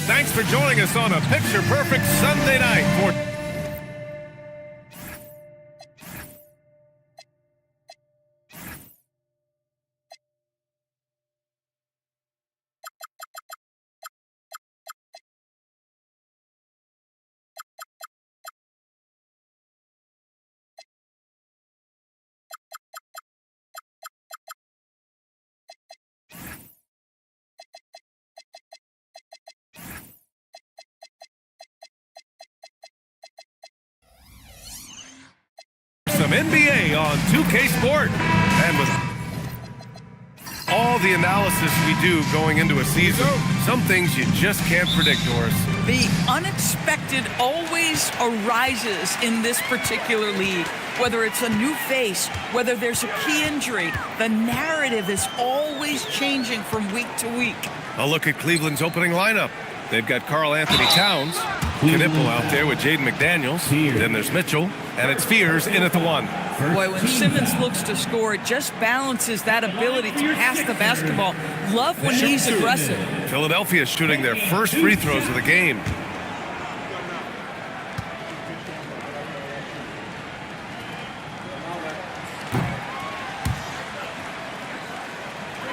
Thanks for joining us on a picture-perfect Sunday night for... some NBA on 2K Sport. And with all the analysis we do going into a season, some things you just can't predict, Doris. The unexpected always arises in this particular league. Whether it's a new face, whether there's a key injury, the narrative is always changing from week to week. A look at Cleveland's opening lineup. They've got Karl Anthony Towns, Knipple out there with Jaden McDaniels. Then there's Mitchell, and it's Fears in at the 1. Boy, when Simmons looks to score, it just balances that ability to pass the basketball. Love when he's aggressive. Philadelphia shooting their first free throws of the game.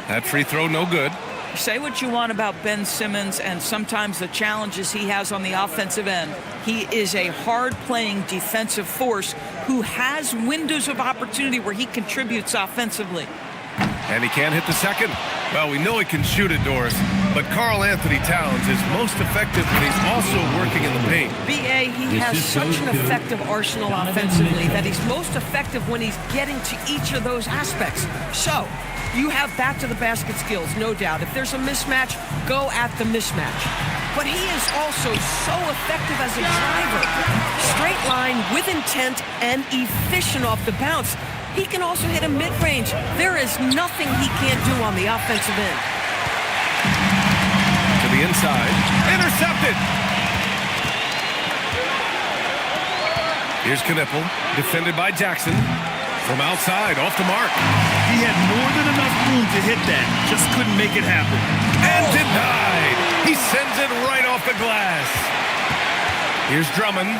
That free throw no good. Say what you want about Ben Simmons and sometimes the challenges he has on the offensive end. He is a hard-playing defensive force who has windows of opportunity where he contributes offensively. And he can't hit the second. Well, we know he can shoot it, Doris, but Karl Anthony Towns is most effective when he's also working in the paint. B.A., he has such an effective arsenal offensively that he's most effective when he's getting to each of those aspects. So, you have back-to-the-basket skills, no doubt. If there's a mismatch, go at the mismatch. But he is also so effective as a driver. Straight line, with intent, and efficient off the bounce. He can also hit a mid-range. There is nothing he can't do on the offensive end. To the inside. Intercepted! Here's Knipple, defended by Jackson. From outside, off the mark. He had more than enough room to hit that. Just couldn't make it happen. And denied. He sends it right off the glass. Here's Drummond.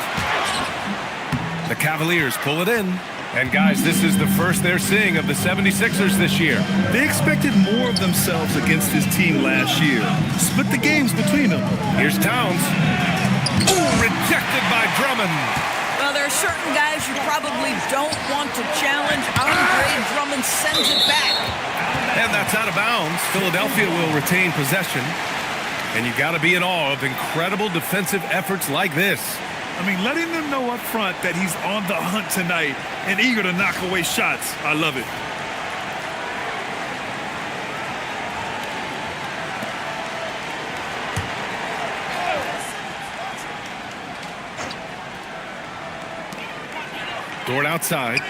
The Cavaliers pull it in. And guys, this is the first they're seeing of the 76ers this year. They expected more of themselves against this team last year. Split the games between them. Here's Towns. Ooh, rejected by Drummond. Well, there are certain guys you probably don't want to challenge. Andre Drummond sends it back. And that's out of bounds. Philadelphia will retain possession. And you got to be in awe of incredible defensive efforts like this. I mean, letting them know up front that he's on the hunt tonight and eager to knock away shots. I love it. Dort outside.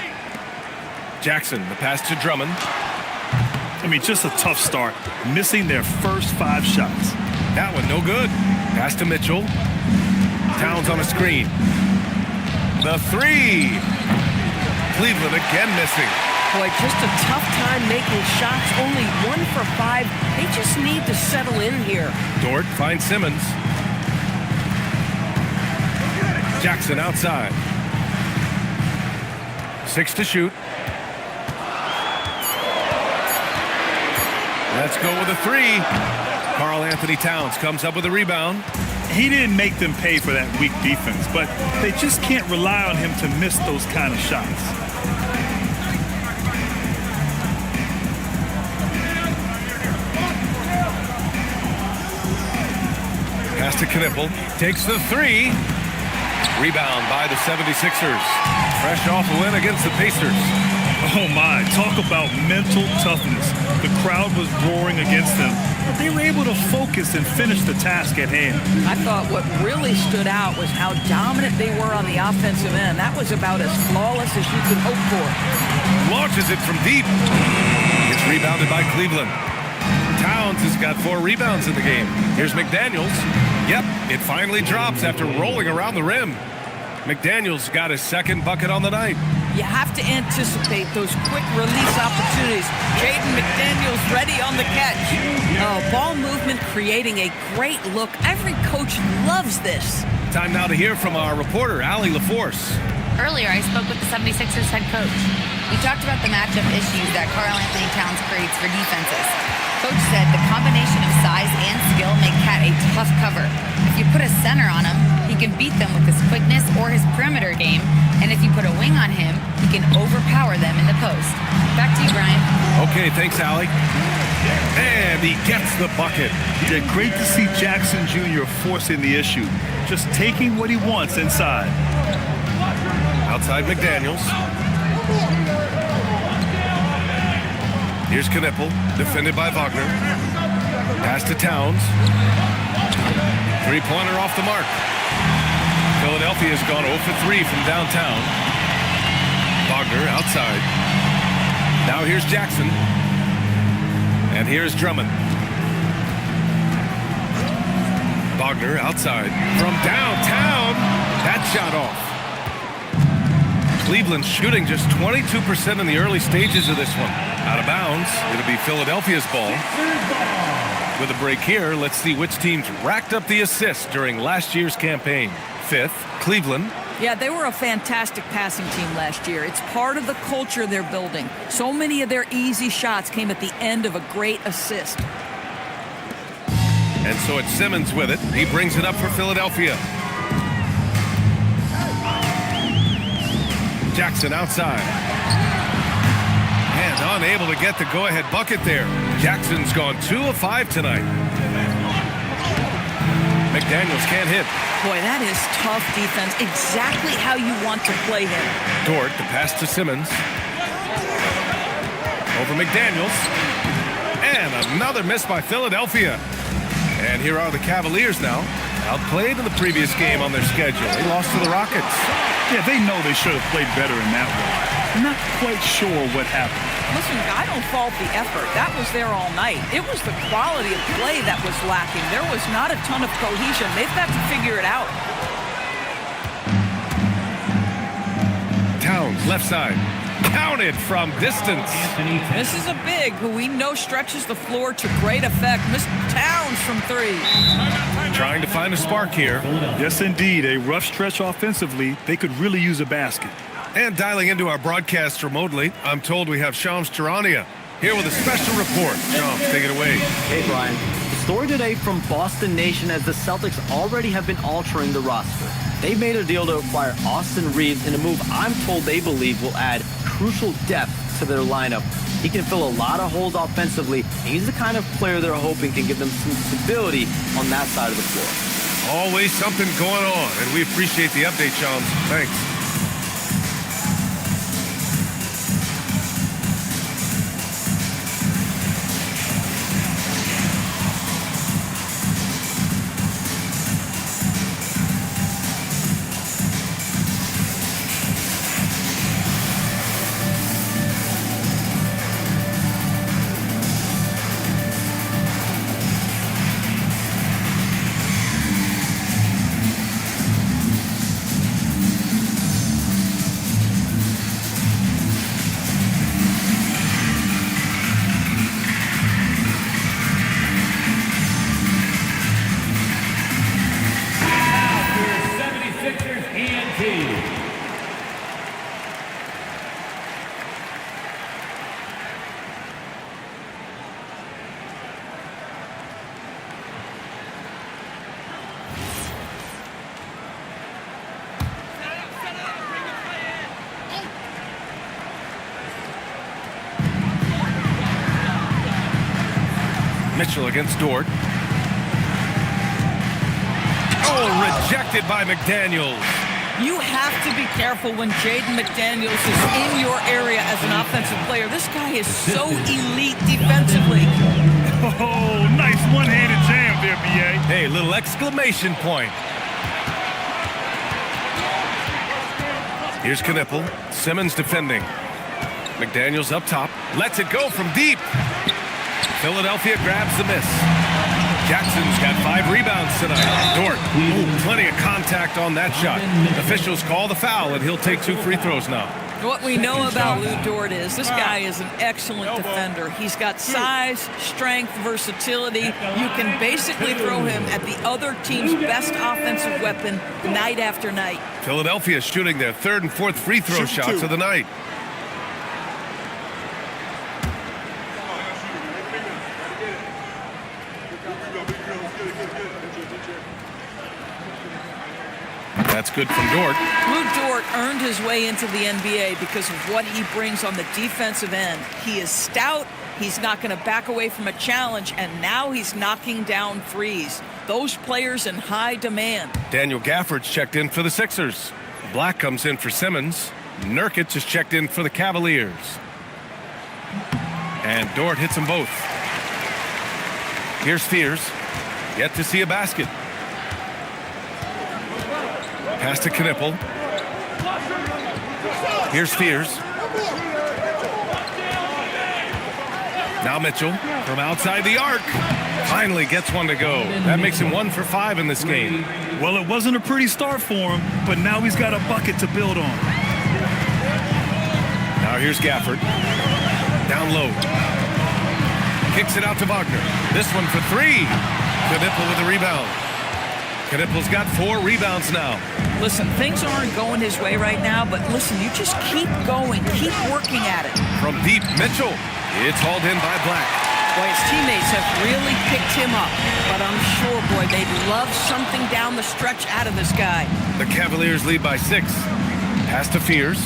Jackson, the pass to Drummond. I mean, just a tough start. Missing their first 5 shots. That one no good. Pass to Mitchell. Towns on a screen. The 3. Cleveland again missing. Boy, just a tough time making shots. Only 1 for 5. They just need to settle in here. Dort finds Simmons. Jackson outside. 6 to shoot. Let's go with a 3. Karl Anthony Towns comes up with a rebound. He didn't make them pay for that weak defense, but they just can't rely on him to miss those kind of shots. Pass to Knipple. Takes the 3. Rebound by the 76ers. Fresh off a win against the Pacers. Oh my, talk about mental toughness. The crowd was roaring against them, but they were able to focus and finish the task at hand. I thought what really stood out was how dominant they were on the offensive end. That was about as flawless as you could hope for. Launches it from deep. It's rebounded by Cleveland. Towns has got 4 rebounds in the game. Here's McDaniels. Yep, it finally drops after rolling around the rim. McDaniels got his 2nd bucket on the night. You have to anticipate those quick release opportunities. Jaden McDaniels ready on the catch. Oh, Oh, ball movement creating a great look. Every coach loves this. Time now to hear from our reporter, Allie LaForce. Earlier, I spoke with the 76ers head coach. We talked about the matchup issues that Karl-Anthony Towns creates for defenses. Coach said the combination of size and skill make Cat a tough cover. If you put a center on him, he can beat them with his quickness or his perimeter game. And if you put a wing on him, he can overpower them in the post. Back to you, Brian. Okay, thanks, Allie. And he gets the bucket. Yeah, great to see Jackson Jr. forcing the issue. Just taking what he wants inside. Outside McDaniels. Here's Knipple, defended by Wagner. Pass to Towns. Three-pointer off the mark. Philadelphia's gone 0 for 3 from downtown. Wagner outside. Now here's Jackson. And here's Drummond. Wagner outside. From downtown. That shot off. Cleveland shooting just 22% in the early stages of this one. Out of bounds. It'll be Philadelphia's ball. With a break here, let's see which teams racked up the assists during last year's campaign. 5th, Cleveland. Yeah, they were a fantastic passing team last year. It's part of the culture they're building. So many of their easy shots came at the end of a great assist. And so it's Simmons with it. He brings it up for Philadelphia. Jackson outside. And unable to get the go-ahead bucket there. Jackson's gone 2 of 5 tonight. McDaniels can't hit. Boy, that is tough defense. Exactly how you want to play him. Dort, the pass to Simmons. Over McDaniels. And another miss by Philadelphia. And here are the Cavaliers now. Outplayed in the previous game on their schedule. They lost to the Rockets. Yeah, they know they should have played better in that one. I'm not quite sure what happened. Listen, I don't fault the effort. That was there all night. It was the quality of play that was lacking. There was not a ton of cohesion. They've got to figure it out. Towns, left side. Counted from distance. This is a big who we know stretches the floor to great effect. Mr. Towns from 3. Trying to find a spark here. Yes, indeed. A rough stretch offensively. They could really use a basket. And dialing into our broadcast remotely, I'm told we have Shams Charania here with a special report. Shams, take it away. Hey, Brian. The story today from Boston Nation as the Celtics already have been altering the roster. They've made a deal to acquire Austin Reeves in a move I'm told they believe will add crucial depth to their lineup. He can fill a lot of holes offensively, and he's the kind of player they're hoping can give them some stability on that side of the floor. Always something going on, and we appreciate the update, Shams. Thanks. Mitchell against Dort. Oh, rejected by McDaniels. You have to be careful when Jaden McDaniels is in your area as an offensive player. This guy is so elite defensively. Oh, nice one-handed jam there, B.A. Hey, little exclamation point. Here's Knipple. Simmons defending. McDaniels up top. Lets it go from deep. Philadelphia grabs the miss. Jackson's got 5 rebounds tonight. Dort, plenty of contact on that shot. Officials call the foul, and he'll take 2 free throws now. What we know about Lou Dort is this guy is an excellent defender. He's got size, strength, versatility. You can basically throw him at the other team's best offensive weapon night after night. Philadelphia shooting their third and fourth free throw shots of the night. That's good from Dort. Lou Dort earned his way into the NBA because of what he brings on the defensive end. He is stout. He's not going to back away from a challenge, and now he's knocking down threes. Those players in high demand. Daniel Gafford's checked in for the Sixers. Black comes in for Simmons. Nurkic is checked in for the Cavaliers. And Dort hits them both. Here's Fears. Yet to see a basket. Pass to Knippel. Here's Fears. Now Mitchell from outside the arc. Finally gets one to go. That makes him 1 for 5 in this game. Well, it wasn't a pretty start for him, but now he's got a bucket to build on. Now here's Gafford. Down low. Kicks it out to Wagner. This one for 3. Knippel with the rebound. Knippel's got 4 rebounds now. Listen, things aren't going his way right now, but listen, you just keep going, keep working at it. From deep, Mitchell. It's hauled in by Black. Boy, his teammates have really picked him up, but I'm sure, boy, they'd love something down the stretch out of this guy. The Cavaliers lead by 6. Pass to Fears.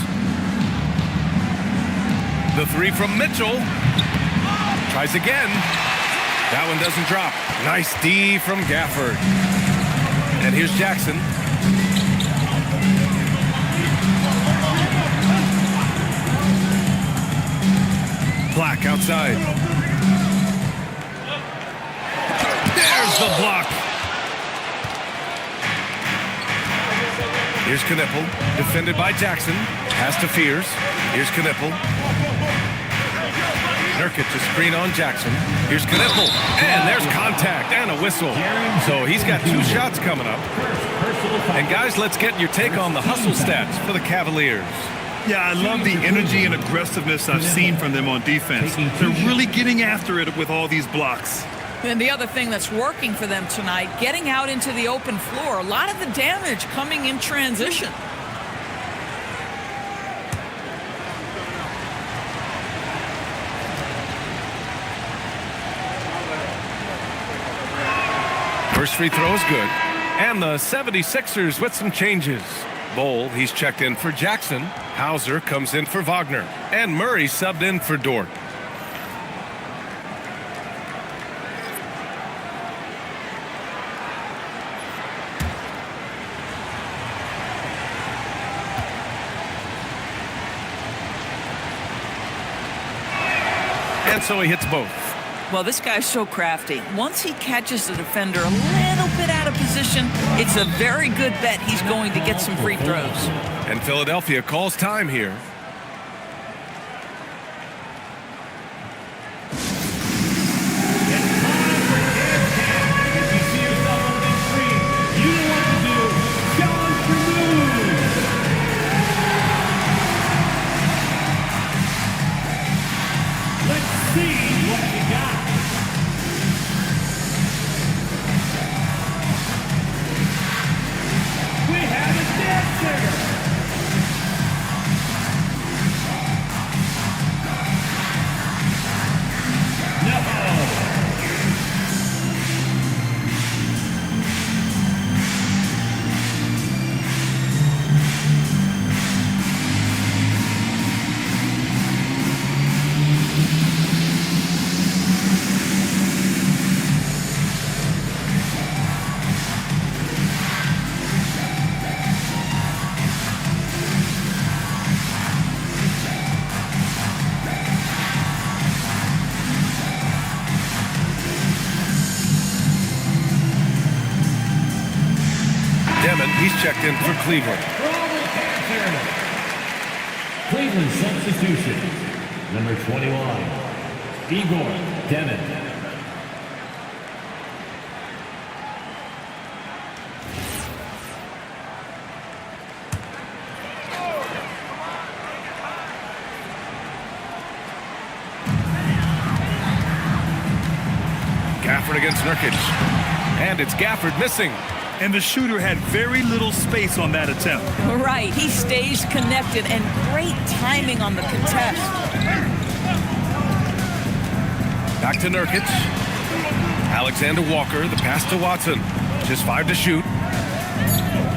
The 3 from Mitchell. Tries again. That one doesn't drop. Nice D from Gafford. And here's Jackson. Black outside. There's the block. Here's Knippel, defended by Jackson. Pass to Fears. Here's Knippel. Nurkic a screen on Jackson. Here's Knippel. And there's contact and a whistle. So he's got 2 shots coming up. And guys, let's get your take on the hustle stats for the Cavaliers. Yeah, I love the energy and aggressiveness I've seen from them on defense. They're really getting after it with all these blocks. And the other thing that's working for them tonight, getting out into the open floor. A lot of the damage coming in transition. First free throw is good. And the 76ers with some changes. Bowl, he's checked in for Jackson. Hauser comes in for Wagner. And Murray subbed in for Dort. And so he hits both. Well, this guy's so crafty. Once he catches the defender a little bit out of position, it's a very good bet he's going to get some free throws. And Philadelphia calls time here. He's checked in for Cleveland. Cleveland substitution. Number 21, Igor Demon. Gafford against Nurkic. And it's Gafford missing. And the shooter had very little space on that attempt. Right, he stays connected and great timing on the contest. Back to Nurkic. Alexander Walker, the pass to Watson. Just 5 to shoot.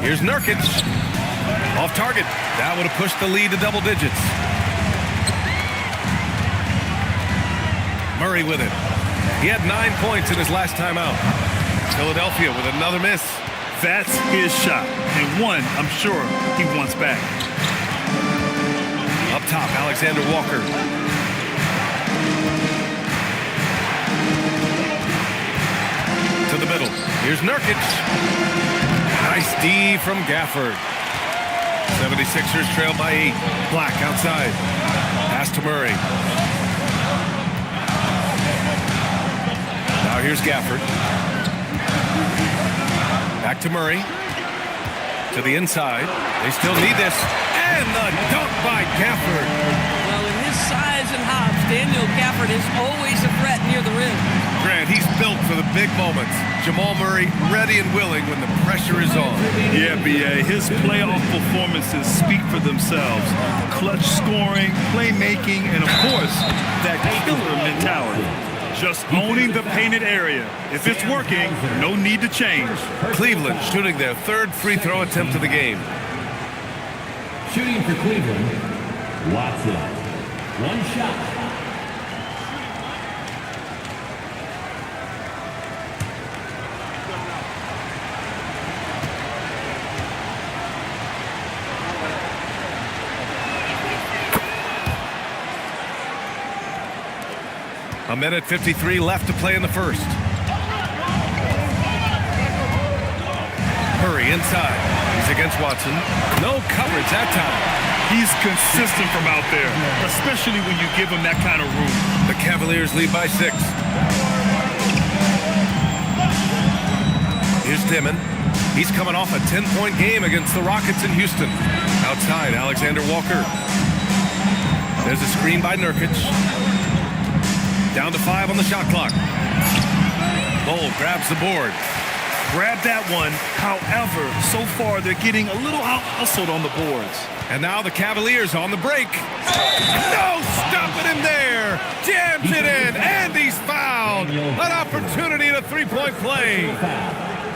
Here's Nurkic. Off target. That would have pushed the lead to double digits. Murray with it. He had 9 points in his last time out. Philadelphia with another miss. That's his shot, and one I'm sure he wants back. Up top, Alexander Walker. To the middle. Here's Nurkic. Nice D from Gafford. 76ers trail by 8. Black outside. Pass to Murray. Now here's Gafford. Back to Murray. To the inside. They still need this. And the dunk by Gafford. Well, with his size and hops, Daniel Gafford is always a threat near the rim. Grant, he's built for the big moments. Jamal Murray ready and willing when the pressure is on. Yeah, B.A., his playoff performances speak for themselves. Clutch scoring, playmaking, and of course, that killer mentality. Just owning the painted area. If it's working, no need to change. Cleveland shooting their 3rd free throw attempt of the game. Shooting for Cleveland, Watson. One shot. A minute 53 left to play in the first. Murray inside. He's against Watson. No coverage that time. He's consistent from out there, especially when you give him that kind of room. The Cavaliers lead by 6. Here's Dimon. He's coming off a 10-point game against the Rockets in Houston. Outside, Alexander Walker. There's a screen by Nurkic. Down to 5 on the shot clock. Bull grabs the board. Grab that one. However, so far they're getting a little out-hustled on the boards. And now the Cavaliers on the break. No stopping him there. Jams it in, and he's fouled. An opportunity at a 3-point play.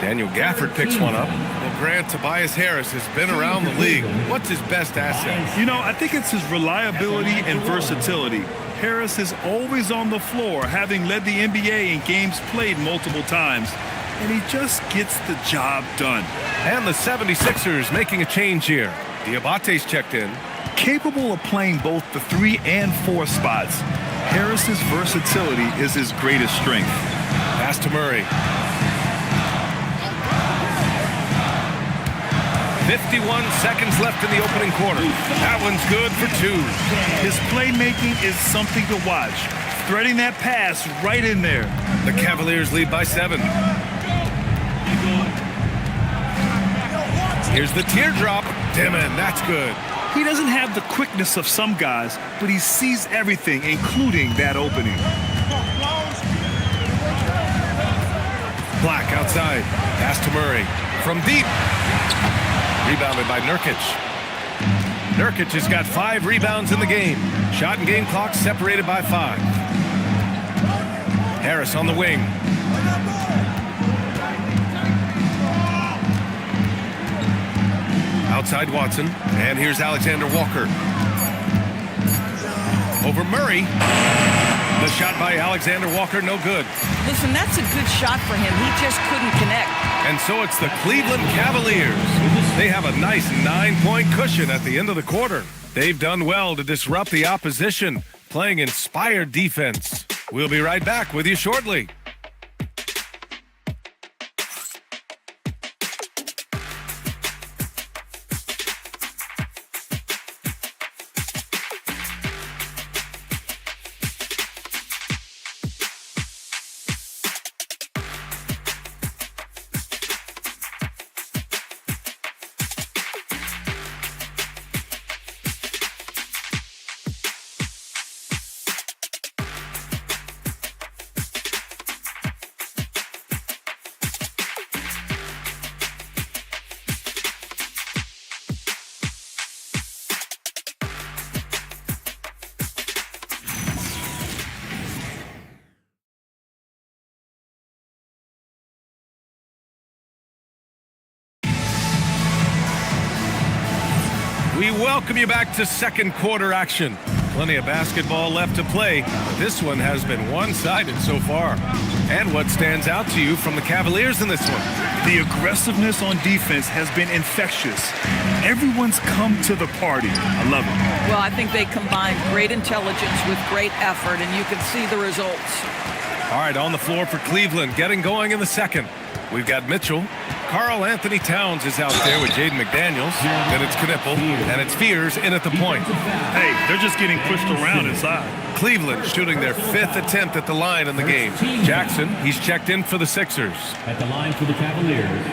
Daniel Gafford picks one up. Well, Grant, Tobias Harris has been around the league. What's his best asset? You know, I think it's his reliability and versatility. Harris is always on the floor, having led the NBA in games played multiple times. And he just gets the job done. And the 76ers making a change here. Diabate's checked in. Capable of playing both the 3 and 4 spots, Harris's versatility is his greatest strength. Pass to Murray. 51 seconds left in the opening quarter. That one's good for 2. His playmaking is something to watch. Threading that pass right in there. The Cavaliers lead by 7. Here's the teardrop. Dimon, that's good. He doesn't have the quickness of some guys, but he sees everything, including that opening. Black outside. Pass to Murray. From deep. Rebounded by Nurkic. Nurkic has got 5 rebounds in the game. Shot and game clock separated by 5. Harris on the wing. Outside Watson. And here's Alexander Walker. Over Murray. The shot by Alexander Walker, no good. Listen, that's a good shot for him. He just couldn't connect. And so it's the Cleveland Cavaliers. They have a nice 9-point cushion at the end of the quarter. They've done well to disrupt the opposition, playing inspired defense. We'll be right back with you shortly. welcome you back to second quarter action. Plenty of basketball left to play, but this one has been one-sided so far. And what stands out to you from the Cavaliers in this one? The aggressiveness on defense has been infectious. Everyone's come to the party. I love it. Well, I think they combine great intelligence with great effort, and you can see the results. All right, on the floor for Cleveland, getting going in the second. We've got Mitchell. Karl Anthony Towns is out there with Jaden McDaniels. Then it's Knipple, and it's Fears in at the point. Hey, they're just getting pushed around inside. Cleveland shooting their 5th attempt at the line in the game. Jackson, he's checked in for the Sixers. At the line for the Cavaliers,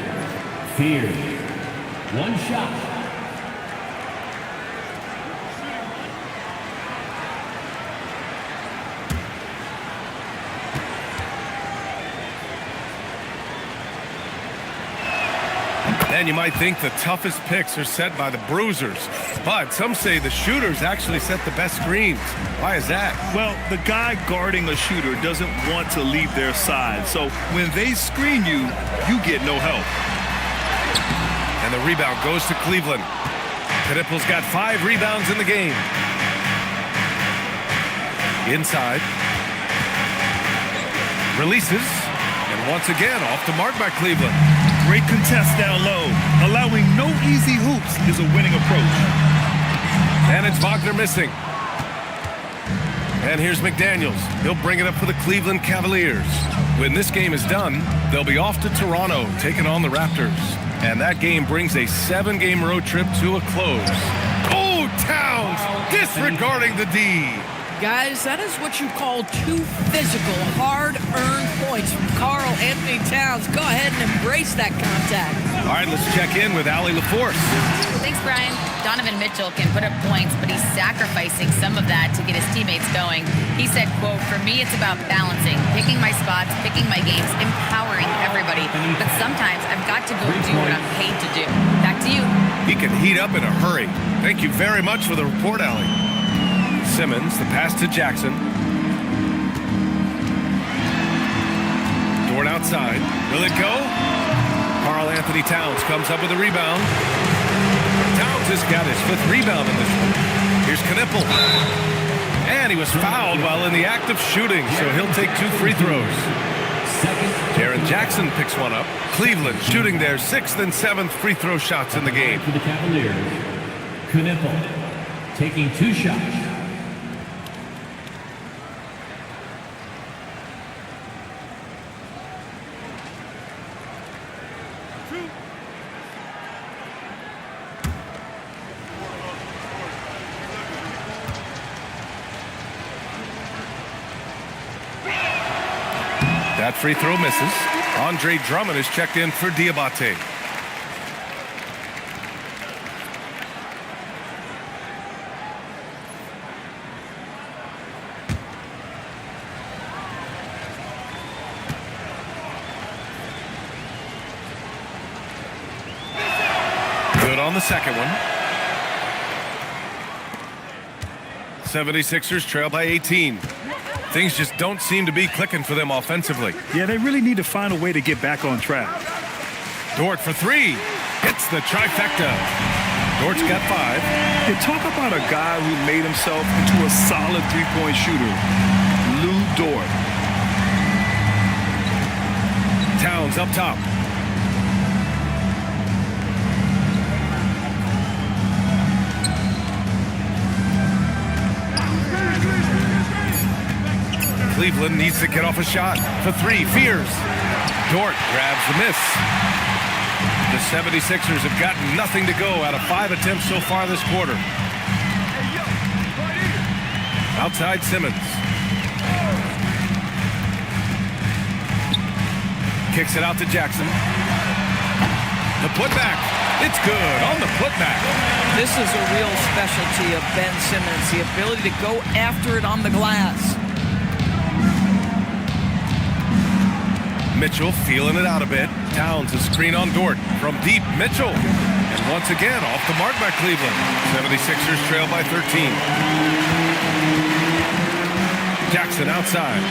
Fears. One shot. And you might think the toughest picks are set by the bruisers, but some say the shooters actually set the best screens. Why is that? Well, the guy guarding a shooter doesn't want to leave their side, so when they screen you, you get no help. And the rebound goes to Cleveland. Knipple's got 5 rebounds in the game. Inside. Releases. And once again, off the mark by Cleveland. Great contest down low. Allowing no easy hoops is a winning approach. And it's Wagner missing. And here's McDaniels. He'll bring it up for the Cleveland Cavaliers. When this game is done, they'll be off to Toronto, taking on the Raptors. And that game brings a 7-game road trip to a close. Oh, Towns disregarding the D. Guys, that is what you call 2 physical, hard-earned points from Karl Anthony Towns. Go ahead and embrace that contact. All right, let's check in with Allie LaForce. Thanks, Brian. Donovan Mitchell can put up points, but he's sacrificing some of that to get his teammates going. He said, quote, "For me, it's about balancing, picking my spots, picking my games, empowering everybody. But sometimes I've got to go do what I'm paid to do." Back to you. He can heat up in a hurry. Thank you very much for the report, Allie. Simmons, the pass to Jackson. Dort outside. Will it go? Karl Anthony Towns comes up with a rebound. Towns has got his 5th rebound in this one. Here's Knipple. And he was fouled while in the act of shooting, so he'll take 2 free throws. Jaren Jackson picks one up. Cleveland shooting their 6th and 7th free throw shots in the game. For the Cavaliers, Knipple taking 2 shots. That free throw misses. Andre Drummond is checked in for Diabate. Good on the second one. 76ers trail by 18. Things just don't seem to be clicking for them offensively. Yeah, they really need to find a way to get back on track. Dort for 3. Hits the trifecta. Dort's got 5. You talk about a guy who made himself into a solid 3-point shooter. Lou Dort. Towns up top. Cleveland needs to get off a shot. For 3, Fears. Dort grabs the miss. The 76ers have gotten nothing to go out of 5 attempts so far this quarter. Outside Simmons. Kicks it out to Jackson. The putback. It's good on the putback. This is a real specialty of Ben Simmons, the ability to go after it on the glass. Mitchell feeling it out a bit. Towns a screen on Dort from deep. Mitchell. And once again off the mark by Cleveland. 76ers trail by 13. Jackson outside.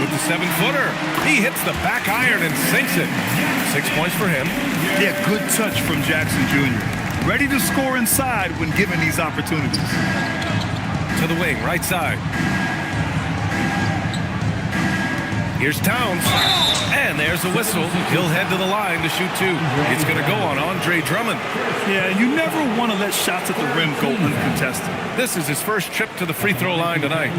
With the 7-footer. He hits the back iron and sinks it. 6 points for him. Yeah, good touch from Jackson Jr. Ready to score inside when given these opportunities. To the wing, right side. Here's Towns. And there's a whistle. He'll head to the line to shoot 2. It's going to go on Andre Drummond. Yeah, you never want to let shots at the rim go uncontested. This is his first trip to the free throw line tonight.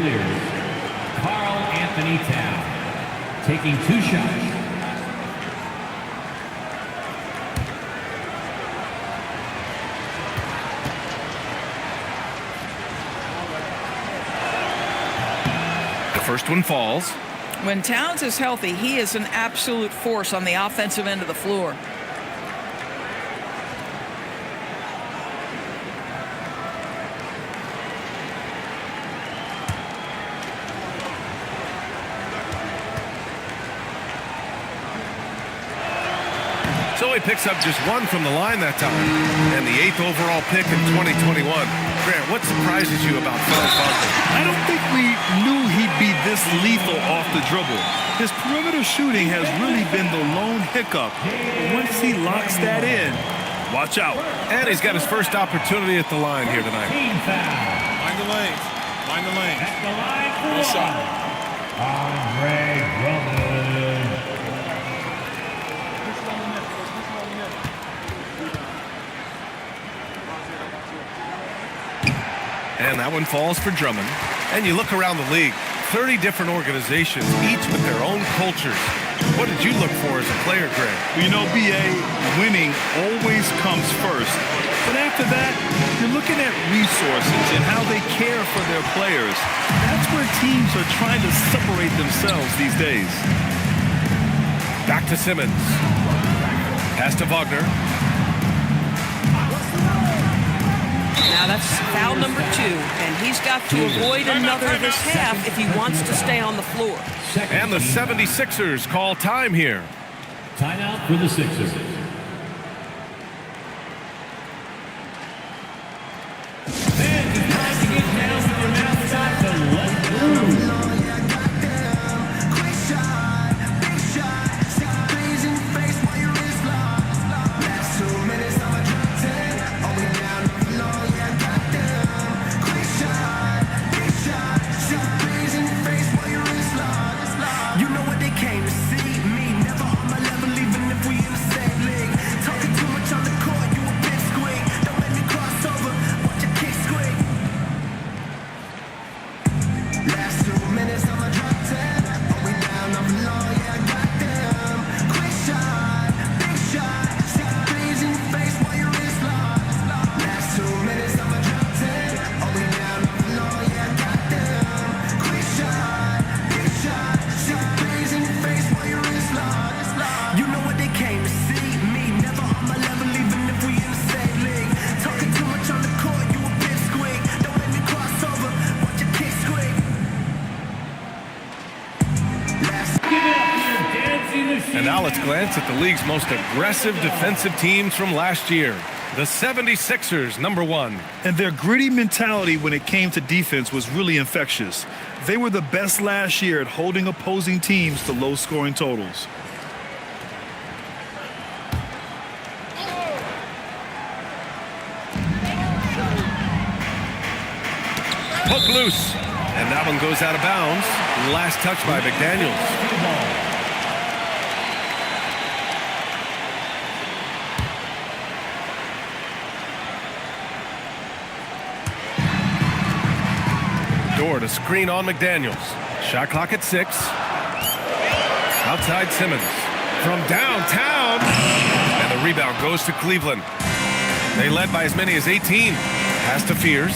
Carl Anthony Towns taking 2 shots. The first one falls. When Towns is healthy, he is an absolute force on the offensive end of the floor. So he picks up just 1 from the line that time. And the 8th overall pick in 2021. Grant, what surprises you about Franz Wagner? I don't think we knew he'd be this lethal off the dribble. His perimeter shooting has really been the lone hiccup. But once he locks that in, watch out. And he's got his first opportunity at the line here tonight. Team foul. Mind the lanes. Mind the lanes. At the line for Good shot. Andre Drummond. And that one falls for Drummond. And you look around the league, 30 different organizations, each with their own cultures. What did you look for as a player, Greg? You know, BA, winning always comes first. But after that, you're looking at resources and how they care for their players. That's where teams are trying to separate themselves these days. Back to Simmons. Pass to Wagner. Now that's foul number 2, and he's got to avoid another this half if he wants to stay on the floor. And the 76ers call time here. Timeout for the Sixers. And it's time to get down with your mascot to let through. And now let's glance at the league's most aggressive defensive teams from last year. The 76ers, number 1. And their gritty mentality when it came to defense was really infectious. They were the best last year at holding opposing teams to low-scoring totals. Poke loose. And that one goes out of bounds. Last touch by McDaniels. Door to screen on McDaniels. Shot clock at 6. Outside Simmons. From downtown. And the rebound goes to Cleveland. They led by as many as 18. Pass to Fears.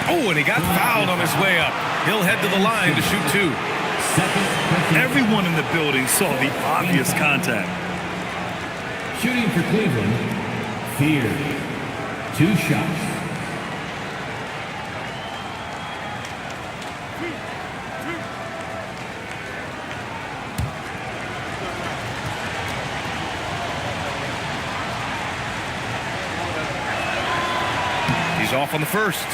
Oh, and he got fouled on his way up. He'll head to the line to shoot 2. Everyone in the building saw the obvious contact. Shooting for Cleveland. Fears. 2 shots. off on the first.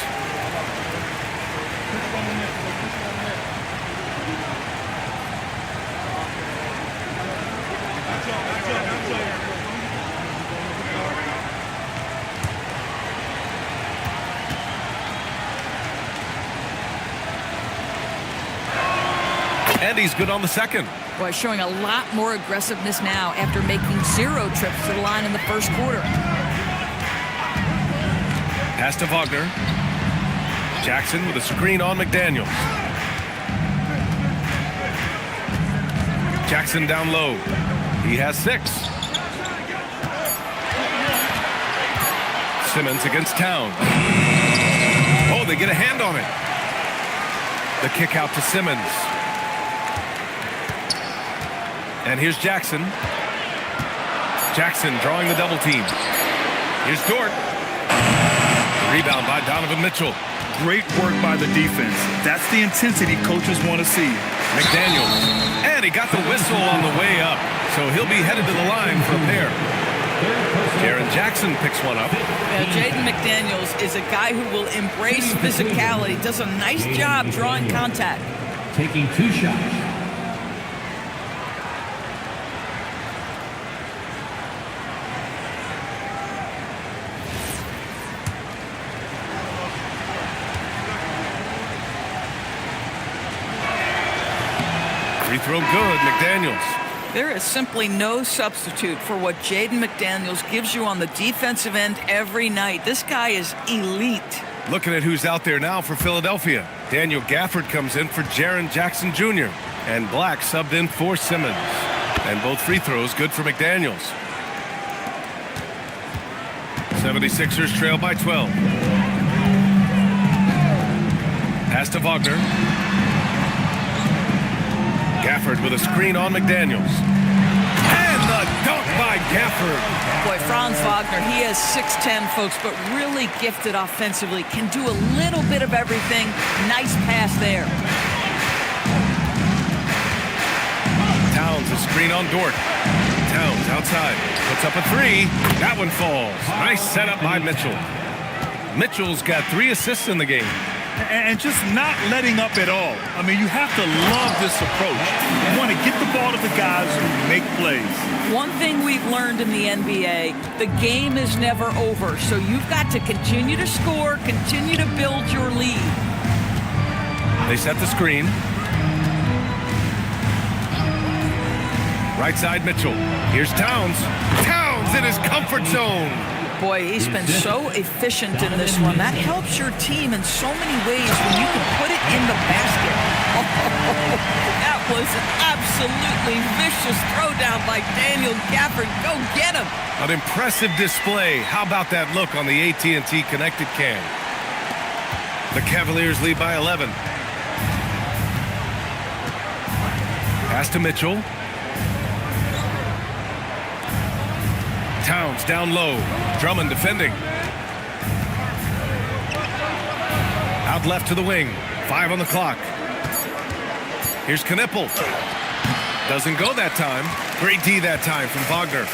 And he's good on the second. Boy, showing a lot more aggressiveness now after making 0 trips to the line in the first quarter. Pass to Wagner. Jackson with a screen on McDaniels. Jackson down low. He has 6. Simmons against Towns. Oh, they get a hand on it. The kick out to Simmons. And here's Jackson. Jackson drawing the double team. Here's Dort. Rebound by Donovan Mitchell. Great work by the defense. That's the intensity coaches want to see. McDaniels. And he got the whistle on the way up. So he'll be headed to the line for a pair. Jaren Jackson picks one up. Yeah, Jaden McDaniels is a guy who will embrace physicality. Does a nice job drawing contact. Taking 2 shots. Free throw good, McDaniels. There is simply no substitute for what Jaden McDaniels gives you on the defensive end every night. This guy is elite. Looking at who's out there now for Philadelphia. Daniel Gafford comes in for Jaren Jackson Jr. And Black subbed in for Simmons. And both free throws good for McDaniels. 76ers trail by 12. Pass to Wagner. Gafford with a screen on McDaniels. And the dunk by Gafford. Boy, Franz Wagner, he is 6'10", folks, but really gifted offensively. Can do a little bit of everything. Nice pass there. Towns a screen on Dort. Towns outside. Puts up a 3. That one falls. Nice setup by Mitchell. Mitchell's got 3 assists in the game. And just not letting up at all. I mean, you have to love this approach. You want to get the ball to the guys who make plays. One thing we've learned in the NBA, the game is never over. So you've got to continue to score, continue to build your lead. They set the screen. Right side Mitchell. Here's Towns. Towns in his comfort zone. Boy, he's been so efficient in this one. That helps your team in so many ways when you can put it in the basket. Oh, that was an absolutely vicious throwdown by Daniel Gafford. Go get him. An impressive display. How about that look on the AT&T connected cam? The Cavaliers lead by 11. Pass to Mitchell. Towns down low. Drummond defending. Out left to the wing. 5 on the clock. Here's Knippel. Doesn't go that time. Great D that time from Wagner.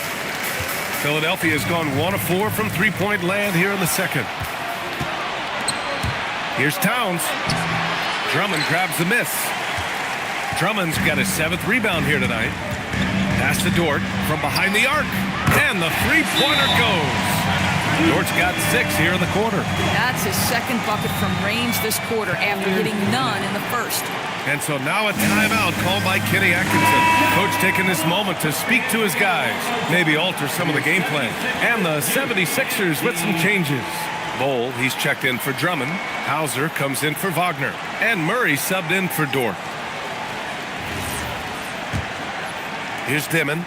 Philadelphia has gone 1 of 4 from three-point land here in the second. Here's Towns. Drummond grabs the miss. Drummond's got his 7th rebound here tonight. Pass to Dort from behind the arc. And the three-pointer goes. Dort's got 6 here in the quarter. That's his 2nd bucket from range this quarter after hitting none in the first. And so now a timeout called by Kenny Atkinson. Coach taking this moment to speak to his guys, maybe alter some of the game plan. And the 76ers with some changes. Bowl, he's checked in for Drummond. Hauser comes in for Wagner. And Murray subbed in for Dort. Here's Dimon.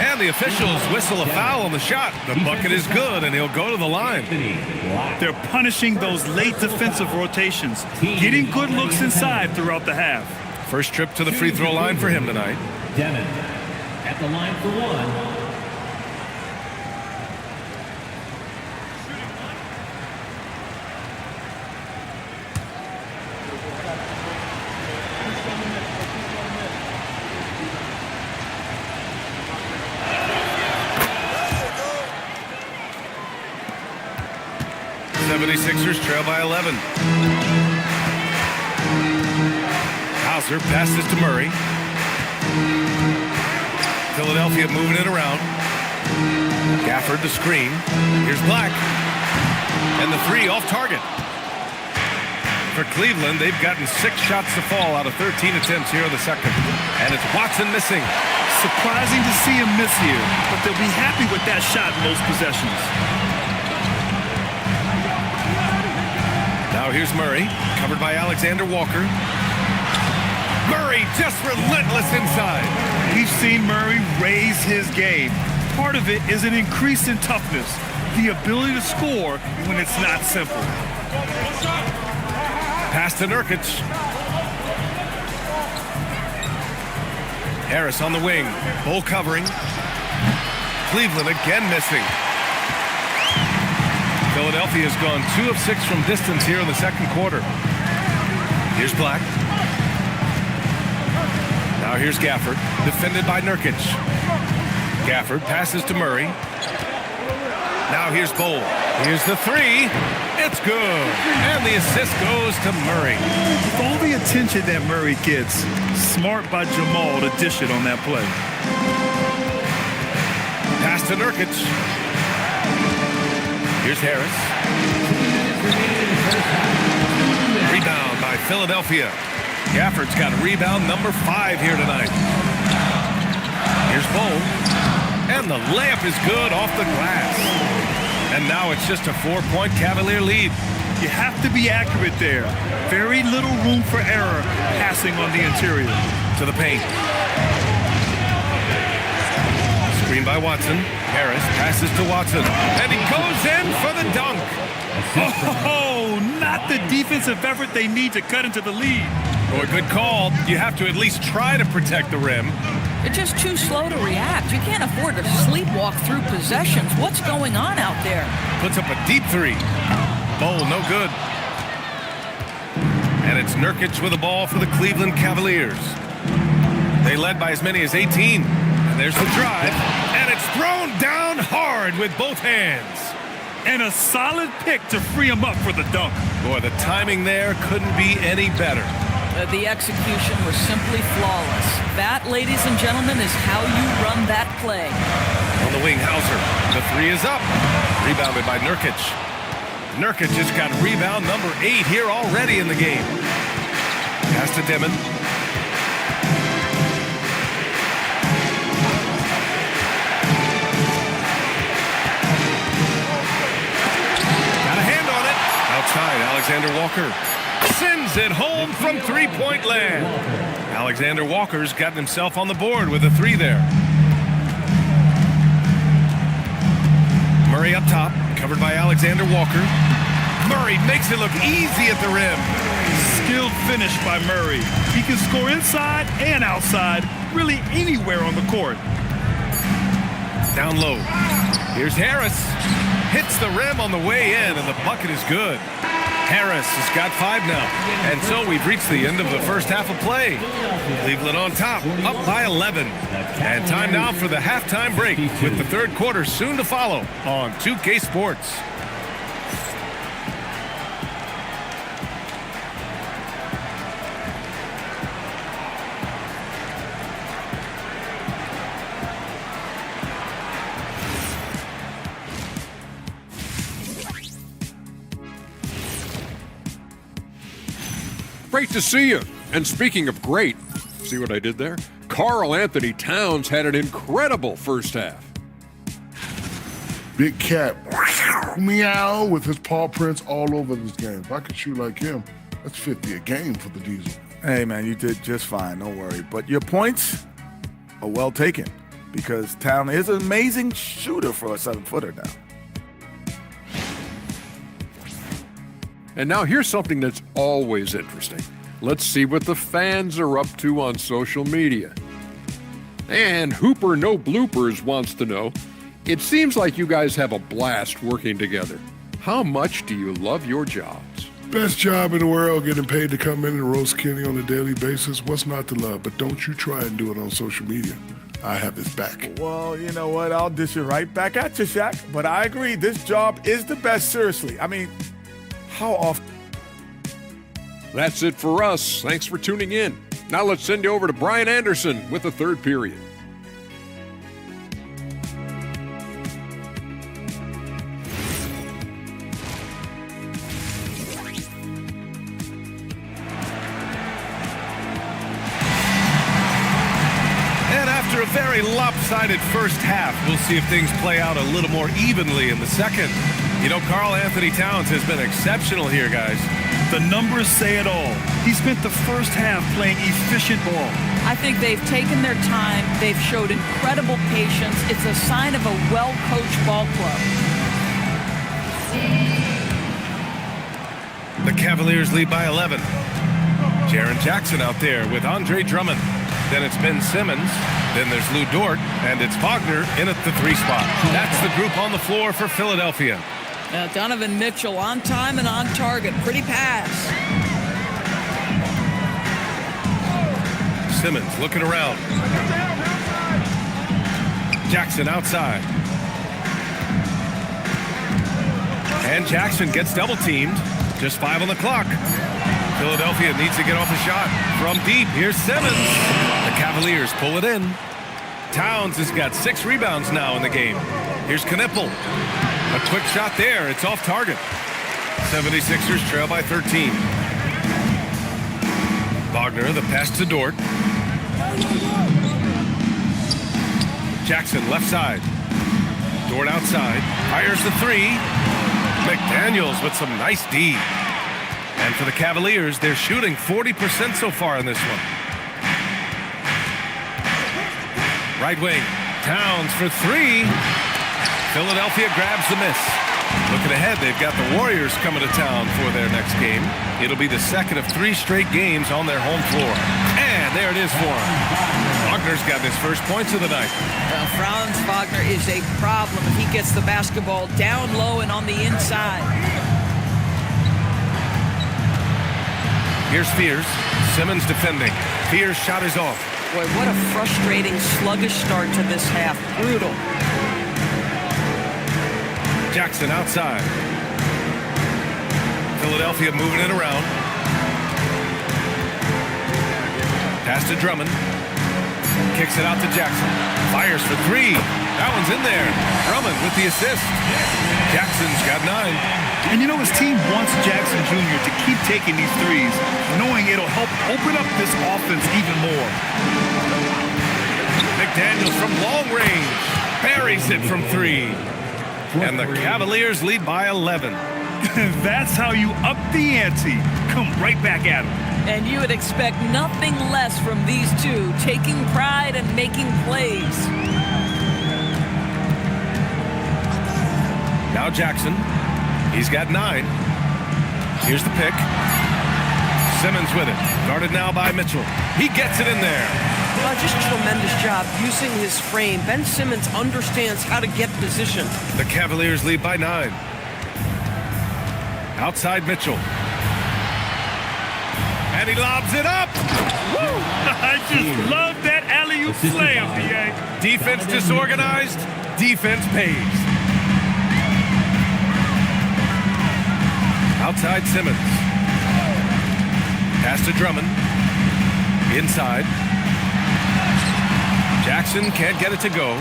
And the officials whistle a foul on the shot. The bucket is good, and he'll go to the line. They're punishing those late defensive rotations, getting good looks inside throughout the half. First trip to the free throw line for him tonight. Demon at the line for 1. 76ers trail by 11. Hauser passes to Murray. Philadelphia moving it around. Gafford the screen. Here's Black. And the three off target. For Cleveland, they've gotten 6 shots to fall out of 13 attempts here in the second. And it's Watson missing. Surprising to see him miss here, but they'll be happy with that shot in most possessions. Now here's Murray, covered by Alexander Walker. Murray just relentless inside. We've seen Murray raise his game. Part of it is an increase in toughness, the ability to score when it's not simple. Pass to Nurkic. Harris on the wing. Bull covering. Cleveland again missing. Philadelphia has gone 2 of 6 from distance here in the second quarter. Here's Black. Now here's Gafford, defended by Nurkic. Gafford passes to Murray. Now here's Bull. Here's the three. It's good. And the assist goes to Murray. With all the attention that Murray gets, smart by Jamal to dish it on that play. Pass to Nurkic. Here's Harris. Rebound by Philadelphia. Gafford's got rebound number 5 here tonight. Here's Bull. And the layup is good off the glass. And now it's just a 4-point Cavalier lead. You have to be accurate there. Very little room for error passing on the interior. To the paint. Screen by Watson. Harris passes to Watson. And he goes in for the dunk. Oh, not the defensive effort they need to cut into the lead. Boy, good call. You have to at least try to protect the rim. They're just too slow to react. You can't afford to sleepwalk through possessions. What's going on out there? Puts up a deep three. Bowl, no good. And it's Nurkic with the ball for the Cleveland Cavaliers. They led by as many as 18. And there's the drive. And it's thrown down hard with both hands. And a solid pick to free him up for the dunk. Boy, the timing there couldn't be any better. The execution was simply flawless. That, ladies and gentlemen, is how you run that play. On the wing, Hauser. The three is up. Rebounded by Nurkic. Nurkic has got rebound number 8 here already in the game. Pass to Dimon. Got a hand on it. Outside, Alexander Walker. Sends it home from 3-point land. Alexander Walker's gotten himself on the board with a 3 there. Murray up top, covered by Alexander Walker. Murray makes it look easy at the rim. Skilled finish by Murray. He can score inside and outside, really anywhere on the court. Down low. Here's Harris. Hits the rim on the way in, and the bucket is good. Harris has got 5 now. And so we've reached the end of the first half of play. Cleveland on top, up by 11. And time now for the halftime break, with the third quarter soon to follow on 2K Sports. Great to see you. And speaking of great, see what I did there? Karl Anthony Towns had an incredible first half. Big cat, meow, with his paw prints all over this game. If I could shoot like him, that's 50 a game for the Diesel. Hey, man, you did just fine. Don't worry. But your points are well taken because Town is an amazing shooter for a 7-footer now. And now here's something that's always interesting. Let's see what the fans are up to on social media. And Hooper No Bloopers wants to know, it seems like you guys have a blast working together. How much do you love your jobs? Best job in the world, getting paid to come in and roast Kenny on a daily basis. What's not to love? But don't you try and do it on social media. I have his back. Well, you know what? I'll dish it right back at you, Shaq. But I agree, this job is the best, seriously. I mean, How often? That's it for us. Thanks for tuning in. Now let's send you over to Brian Anderson with the third period. After a very lopsided first half, we'll see if things play out a little more evenly in the second. You know, Karl Anthony Towns has been exceptional here, guys. The numbers say it all. He spent the first half playing efficient ball. I think they've taken their time. They've showed incredible patience. It's a sign of a well-coached ball club. The Cavaliers lead by 11. Jaren Jackson out there with Andre Drummond. Then it's Ben Simmons. Then there's Lou Dort. And it's Wagner in at the 3 spot. That's the group on the floor for Philadelphia. Donovan Mitchell on time and on target. Pretty pass. Simmons looking around. Jackson outside. And Jackson gets double teamed. Just 5 on the clock. Philadelphia needs to get off a shot from deep. Here's Simmons. The Cavaliers pull it in. Towns has got 6 rebounds now in the game. Here's Knippel. A quick shot there. It's off target. 76ers trail by 13. Wagner, the pass to Dort. Jackson left side. Dort outside. Fires the 3. McDaniels with some nice D. And for the Cavaliers, they're shooting 40% so far in this one. Right wing. Towns for 3. Philadelphia grabs the miss. Looking ahead, they've got the Warriors coming to town for their next game. It'll be the second of 3 straight games on their home floor. And there it is for him. Wagner's got his first points of the night. Franz Wagner is a problem if he gets the basketball down low and on the inside. Here's Fears. Simmons defending. Fears' shot is off. Boy, what a frustrating, sluggish start to this half. Brutal. Jackson outside. Philadelphia moving it around. Pass to Drummond. Kicks it out to Jackson. Fires for 3. That one's in there. Drummond with the assist. Jackson's got 9. And you know, his team wants Jackson Jr. to keep taking these threes, knowing it'll help open up this offense even more. McDaniels from long range. Buries it from 3. And the Cavaliers lead by 11. That's how you up the ante. Come right back at them. And you would expect nothing less from these two, taking pride and making plays. Now Jackson. He's got 9. Here's the pick. Simmons with it. Guarded now by Mitchell. He gets it in there. Well, just a tremendous job using his frame. Ben Simmons understands how to get position. The Cavaliers lead by 9. Outside Mitchell. And he lobs it up. Woo! I just love that alley-oop slam, DA. Defense disorganized. Defense pays. Outside Simmons. Pass to Drummond. Inside. Jackson can't get it to go.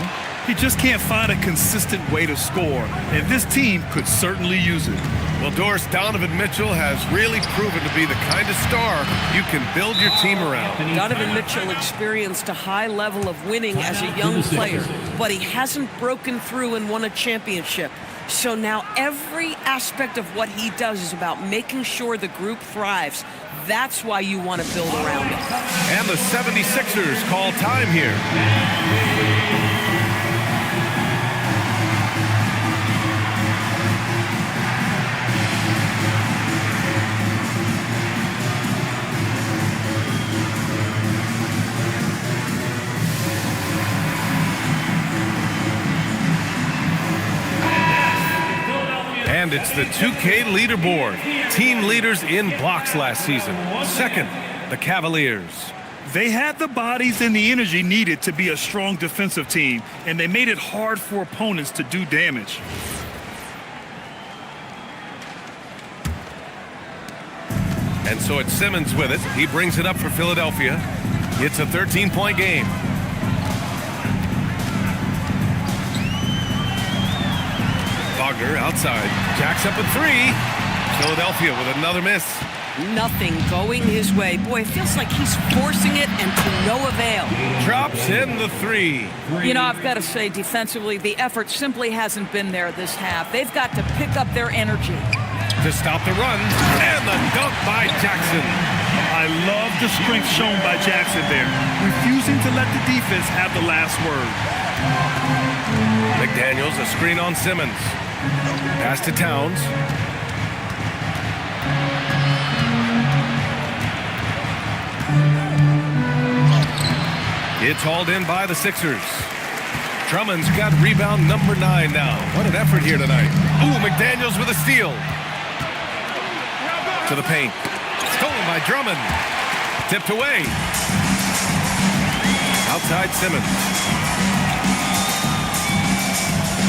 He just can't find a consistent way to score, and this team could certainly use it. Well, Doris, Donovan Mitchell has really proven to be the kind of star you can build your team around. Donovan Mitchell experienced a high level of winning as a young player, but he hasn't broken through and won a championship. So now every aspect of what he does is about making sure the group thrives. That's why you want to build around it. And the 76ers call time here. And it's the 2K leaderboard. Team leaders in blocks last season. Second, the Cavaliers. They had the bodies and the energy needed to be a strong defensive team, and they made it hard for opponents to do damage. And so it's Simmons with it. He brings it up for Philadelphia. It's a 13-point game. Wagner outside. Jacks up a three. Philadelphia with another miss. Nothing going his way. Boy, it feels like he's forcing it and to no avail. Drops in the three. You know, I've got to say, defensively, the effort simply hasn't been there this half. They've got to pick up their energy. To stop the run. And the dunk by Jackson. I love the strength shown by Jackson there, refusing to let the defense have the last word. McDaniels, a screen on Simmons. Pass to Towns. It's hauled in by the Sixers. Drummond's got rebound number 9 now. What an effort here tonight. Ooh, McDaniels with a steal. To the paint. Stolen by Drummond. Tipped away. Outside Simmons.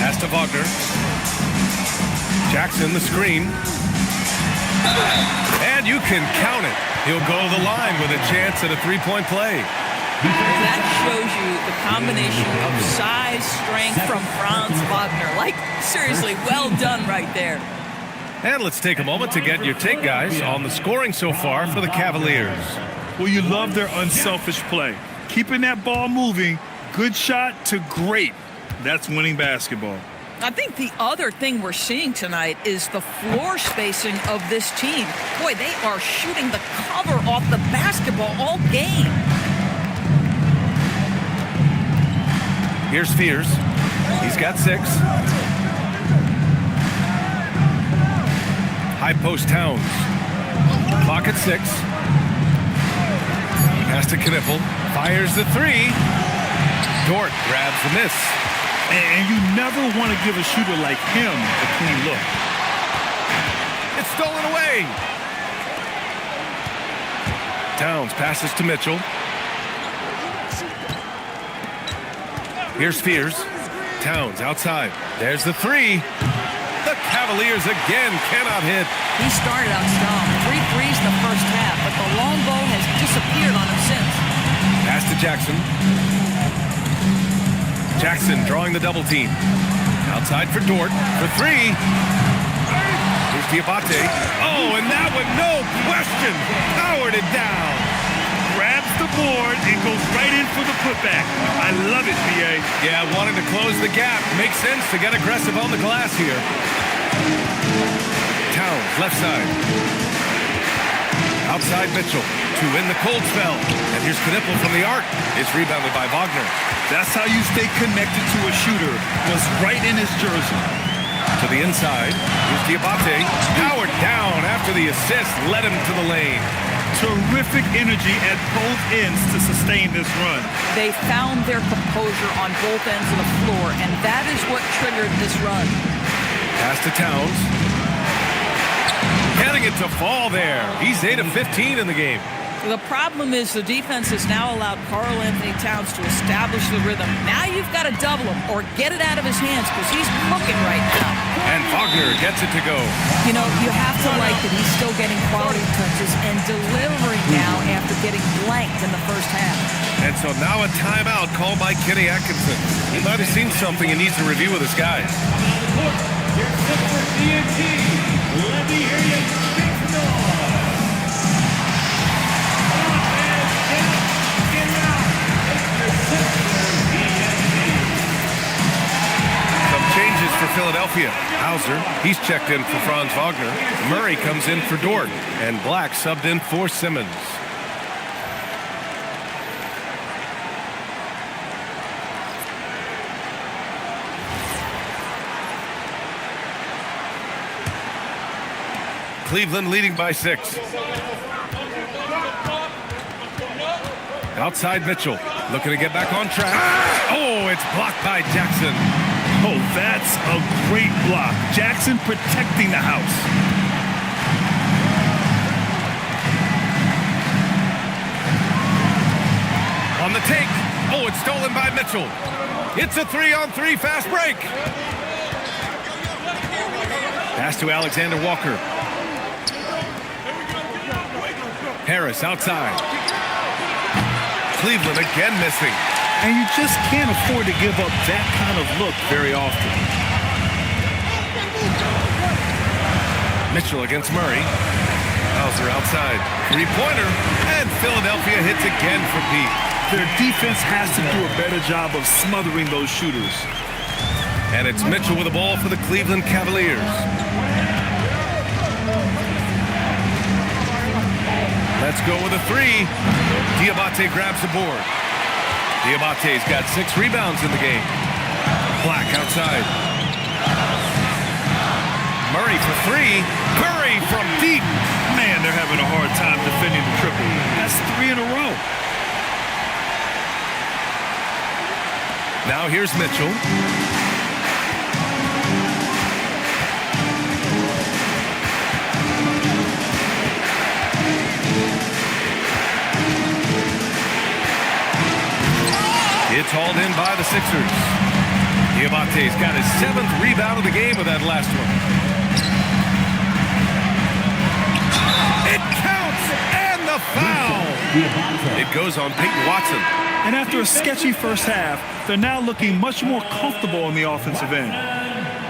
Pass to Wagner. Jackson the screen. And you can count it. He'll go to the line with a chance at a three-point play. That shows you the combination of size, strength from Franz Wagner. Like, seriously, well done right there. And let's take a moment to get your take, guys, on the scoring so far for the Cavaliers. Well, you love their unselfish play. Keeping that ball moving, good shot to great. That's winning basketball. I think the other thing we're seeing tonight is the floor spacing of this team. Boy, they are shooting the cover off the basketball all game. Here's Fears. He's got 6. High post Towns. Clock at 6. Pass to Kniffel. Fires the 3. Dort grabs the miss. And you never want to give a shooter like him a clean look. It's stolen away. Towns passes to Mitchell. Here's Fears. Towns outside. There's the 3. The Cavaliers again cannot hit. He started out strong. 3 threes in the first half, but the long ball has disappeared on him since. Pass to Jackson. Jackson drawing the double team. Outside for Dort for 3. Here's Diabate. Oh, and that one, no question, powered it down. Grabs the board and goes right in for the putback. I love it, B.A. Yeah, wanting to close the gap. Makes sense to get aggressive on the glass here. Towns, left side. Outside Mitchell to win the cold spell. And here's Kniffel from the arc. It's rebounded by Wagner. That's how you stay connected to a shooter. Was right in his jersey. To the inside. Here's Diabate. Powered down after the assist led him to the lane. Terrific energy at both ends to sustain this run. They found their composure on both ends of the floor, and that is what triggered this run. Pass to Towns. Getting it to fall there. He's 8 of 15 in the game. The problem is the defense has now allowed Karl Anthony Towns to establish the rhythm. Now you've got to double him or get it out of his hands because he's cooking right now. And Wagner gets it to go. You know, you have to like that he's still getting quality touches and delivering now after getting blanked in the first half. And so now a timeout called by Kenny Atkinson. He might have seen something he needs to review with his guys. Here's Sixers TNT. Let me hear you make some noise. Some changes for Philadelphia. Hauser, he's checked in for Franz Wagner. Murray comes in for Dort. And Black subbed in for Simmons. Cleveland leading by 6. Outside Mitchell, looking to get back on track. Oh, it's blocked by Jackson. Oh, that's a great block. Jackson protecting the house. On the take. Oh, it's stolen by Mitchell. It's a 3-on-3 fast break. Pass to Alexander Walker. Harris outside. Cleveland again missing. And you just can't afford to give up that kind of look very often. Mitchell against Murray. Hauser outside. Three-pointer. And Philadelphia hits again from deep. Their defense has to do a better job of smothering those shooters. And it's Mitchell with the ball for the Cleveland Cavaliers. Let's go with a three. Diabate grabs the board. Diabate's got 6 rebounds in the game. Black outside. Murray for three. Curry from deep. Man, they're having a hard time defending the triple. That's 3 in a row. Now here's Mitchell. It's hauled in by the Sixers. Diabate's got his 7th rebound of the game with that last one. It counts, and the foul. It goes on Peyton Watson. And after a sketchy first half, they're now looking much more comfortable on the offensive end.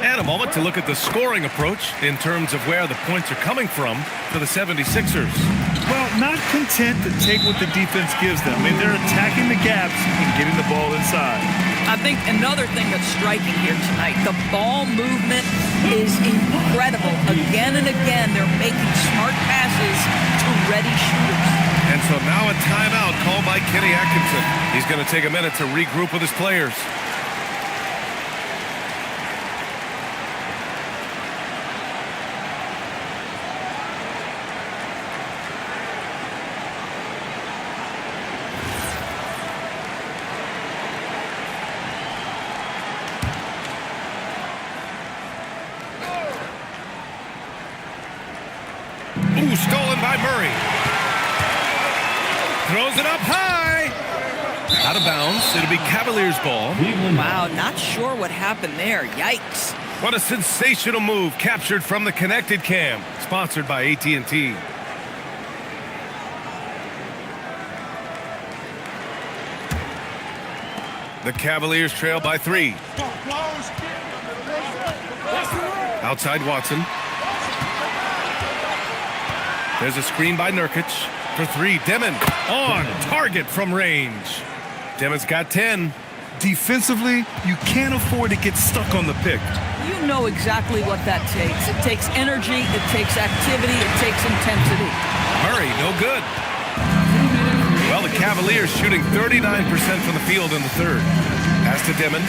And a moment to look at the scoring approach in terms of where the points are coming from for the 76ers. Well, not content to take what the defense gives them. I mean, they're attacking the gaps and getting the ball inside. I think another thing that's striking here tonight, the ball movement is incredible. Again and again, they're making smart passes to ready shooters. And so now a timeout called by Kenny Atkinson. He's going to take a minute to regroup with his players. Ooh, stolen by Murray. Throws it up high. Out of bounds. It'll be Cavaliers ball. Wow, not sure what happened there. Yikes. What a sensational move captured from the Connected Cam. Sponsored by AT&T. The Cavaliers trail by 3. Outside Watson. There's a screen by Nurkic. For 3, Demon on target from range. Demon's got 10. Defensively, you can't afford to get stuck on the pick. You know exactly what that takes. It takes energy, it takes activity, it takes intensity. Murray, no good. Well, the Cavaliers shooting 39% from the field in the third. Pass to Demon.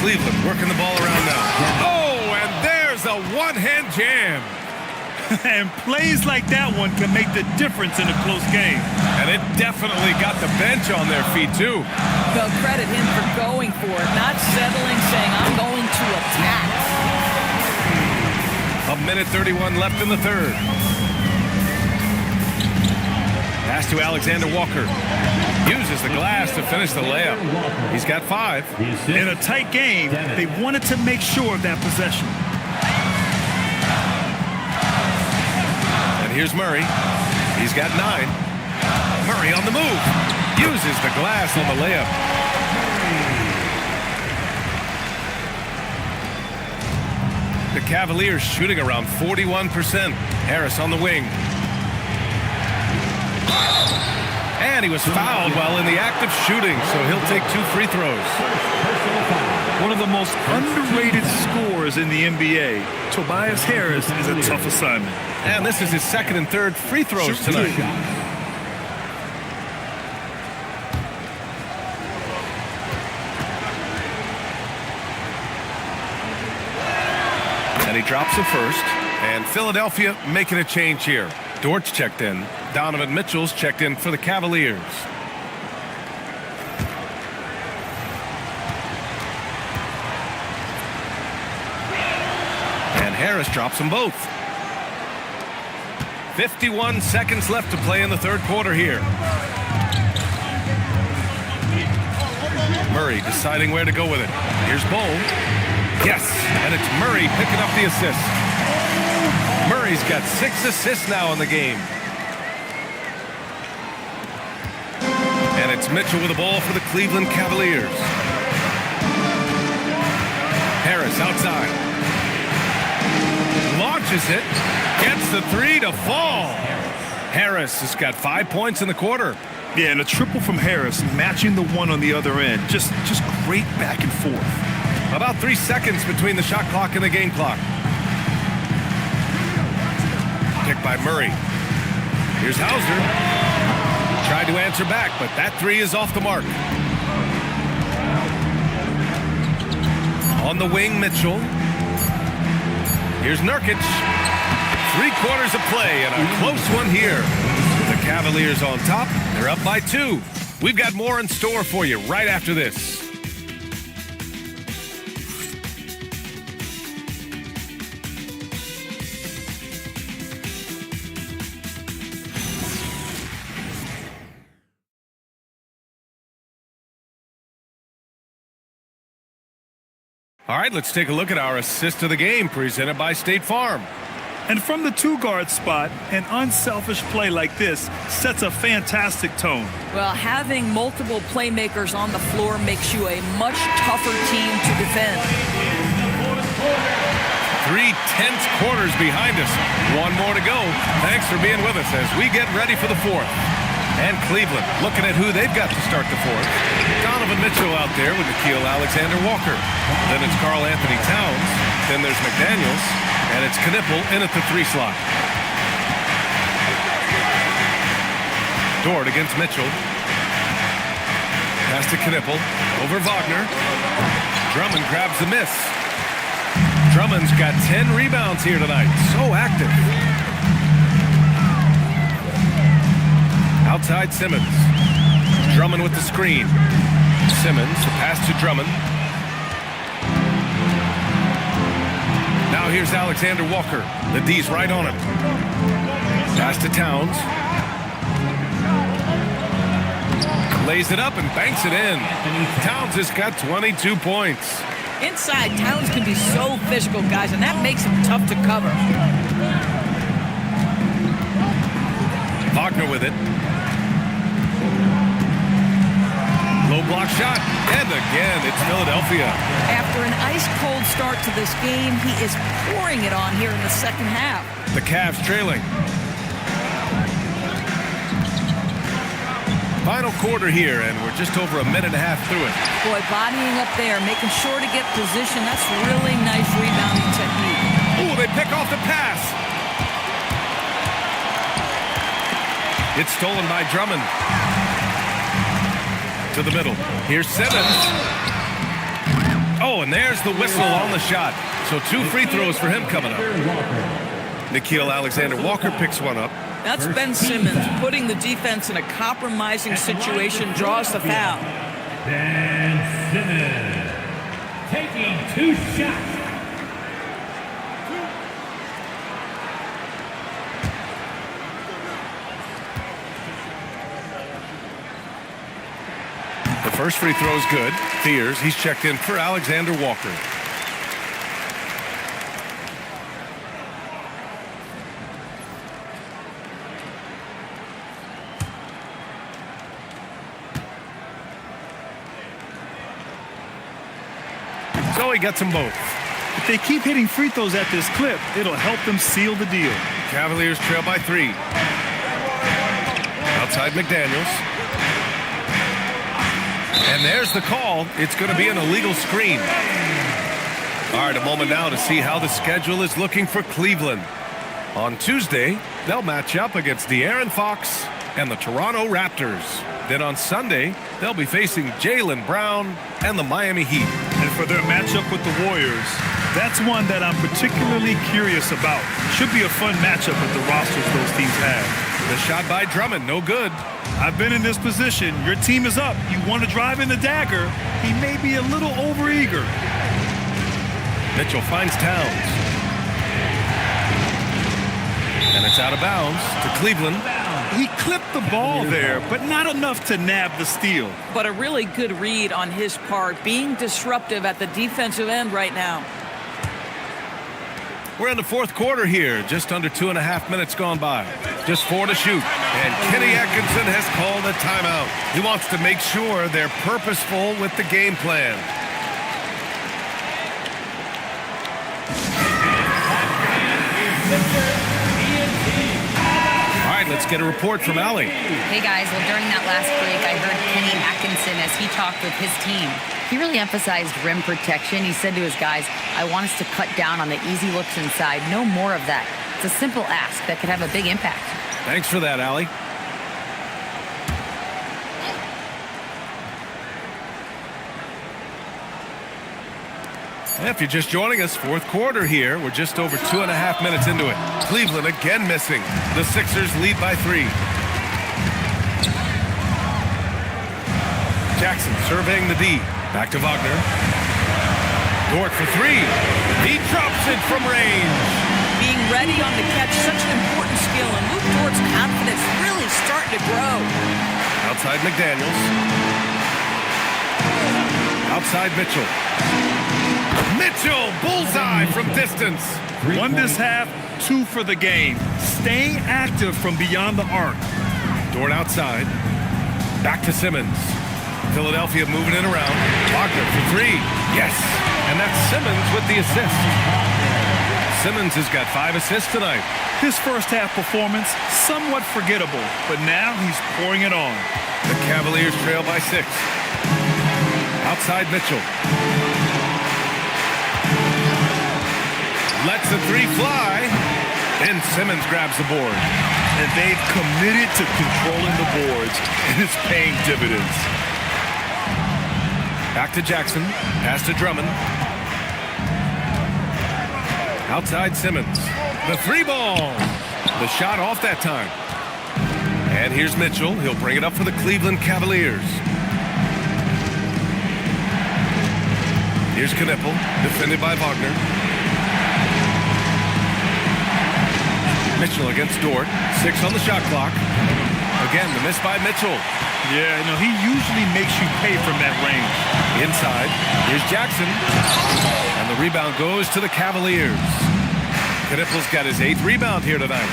Cleveland working the ball around now. Oh, and there's a one-hand jam. And plays like that one can make the difference in a close game. And it definitely got the bench on their feet, too. They'll credit him for going for it, not settling, saying, I'm going to attack. A minute 31 left in the third. Pass to Alexander Walker. Uses the glass to finish the layup. He's got 5. In a tight game, they wanted to make sure of that possession. And here's Murray. He's got 9. Murray on the move. Uses the glass on the layup. The Cavaliers shooting around 41%. Harris on the wing. And he was fouled while in the act of shooting, so he'll take 2 free throws. One of the most underrated scorers in the NBA, Tobias Harris, is a tough assignment. And this is his 2nd and 3rd free throws tonight. And he drops the first. And Philadelphia making a change here. Dort's checked in. Donovan Mitchell's checked in for the Cavaliers. And Harris drops them both. 51 seconds left to play in the third quarter here. Murray deciding where to go with it. Here's Bowl. Yes, and it's Murray picking up the assist. Murray's got 6 assists now in the game. And it's Mitchell with the ball for the Cleveland Cavaliers. Harris outside. Launches it. Gets the 3 to fall. Harris has got 5 points in the quarter. Yeah, and a triple from Harris, matching the one on the other end. Just great back and forth. About 3 seconds between the shot clock and the game clock. Picked by Murray. Here's Hauser. Tried to answer back, but that 3 is off the mark. On the wing, Mitchell. Here's Nurkic. 3 quarters of play and a close one here. The Cavaliers on top. They're up by 2. We've got more in store for you right after this. All right, let's take a look at our assist of the game presented by State Farm. And from the 2-guard spot, an unselfish play like this sets a fantastic tone. Well, having multiple playmakers on the floor makes you a much tougher team to defend. 3 tense quarters behind us. 1 more to go. Thanks for being with us as we get ready for the 4th. And Cleveland looking at who they've got to start the 4th. Donovan Mitchell out there with Nickeil Alexander-Walker. Then it's Karl Anthony Towns. Then there's McDaniels. And it's Knipple in at the 3 slot. Dort against Mitchell. Pass to Knipple. Over Wagner. Drummond grabs the miss. Drummond's got 10 rebounds here tonight. So active. Outside Simmons. Drummond with the screen. Simmons, the pass to Drummond. Now here's Alexander Walker. The D's right on him. Pass to Towns. Lays it up and banks it in. Towns has got 22 points. Inside, Towns can be so physical, guys, and that makes him tough to cover. Wagner with it. Low block shot, and again, it's Philadelphia. After an ice-cold start to this game, he is pouring it on here in the second half. The Cavs trailing. Final quarter here, and we're just over a minute and a half through it. Boy, bodying up there, making sure to get position. That's really nice rebounding technique. Ooh, they pick off the pass. It's stolen by Drummond. To the middle. Here's Simmons. Oh, and there's the whistle on the shot. So 2 free throws for him coming up. Nickeil Alexander-Walker picks one up. That's Ben Simmons putting the defense in a compromising situation, draws the foul. Ben Simmons taking 2 shots. The first free throw is good. Fears, he's checked in for Alexander Walker. So he gets them both. If they keep hitting free throws at this clip, it'll help them seal the deal. Cavaliers trail by 3. Outside McDaniels. And there's the call. It's going to be an illegal screen. All right, a moment now to see how the schedule is looking for Cleveland. On Tuesday, they'll match up against De'Aaron Fox and the Toronto Raptors. Then on Sunday, they'll be facing Jaylen Brown and the Miami Heat. And for their matchup with the Warriors, that's one that I'm particularly curious about. Should be a fun matchup with the rosters those teams have. The shot by Drummond, no good. I've been in this position. Your team is up. You want to drive in the dagger. He may be a little overeager. Mitchell finds Towns. And it's out of bounds to Cleveland. He clipped the ball there, but not enough to nab the steal. But a really good read on his part, being disruptive at the defensive end right now. We're in the fourth quarter here. Just under 2.5 minutes gone by. Just 4 to shoot. And Kenny Atkinson has called a timeout. He wants to make sure they're purposeful with the game plan. All right, let's get a report from Allie. Hey guys, well during that last break, I heard Kenny Atkinson as he talked with his team. He really emphasized rim protection. He said to his guys, I want us to cut down on the easy looks inside. No more of that. It's a simple ask that could have a big impact. Thanks for that, Allie. If you're just joining us, fourth quarter here. We're just over 2.5 minutes into it. Cleveland again missing. The Sixers lead by 3. Jackson surveying the D. Back to Wagner. Dort for 3. He drops it from range. Being ready on the catch, such an important skill, and Luke Dort's confidence really starting to grow. Outside McDaniels. Outside Mitchell. Mitchell, bullseye from distance. 1 this half, 2 for the game. Staying active from beyond the arc. Dort outside. Back to Simmons. Philadelphia moving it around. Wagner for 3. Yes. And that's Simmons with the assist. Simmons has got 5 assists tonight. His first half performance, somewhat forgettable, but now he's pouring it on. The Cavaliers trail by 6. Outside Mitchell. Lets the 3 fly. Then Simmons grabs the board. And they've committed to controlling the boards, and it's paying dividends. Back to Jackson. Pass to Drummond. Outside Simmons. The 3 ball. The shot off that time. And here's Mitchell. He'll bring it up for the Cleveland Cavaliers. Here's Knippel. Defended by Wagner. Mitchell against Dort. 6 on the shot clock. Again, the miss by Mitchell. Yeah, no, he usually makes you pay from that range. Inside. Here's Jackson. And the rebound goes to the Cavaliers. Knippel's got his 8th rebound here tonight.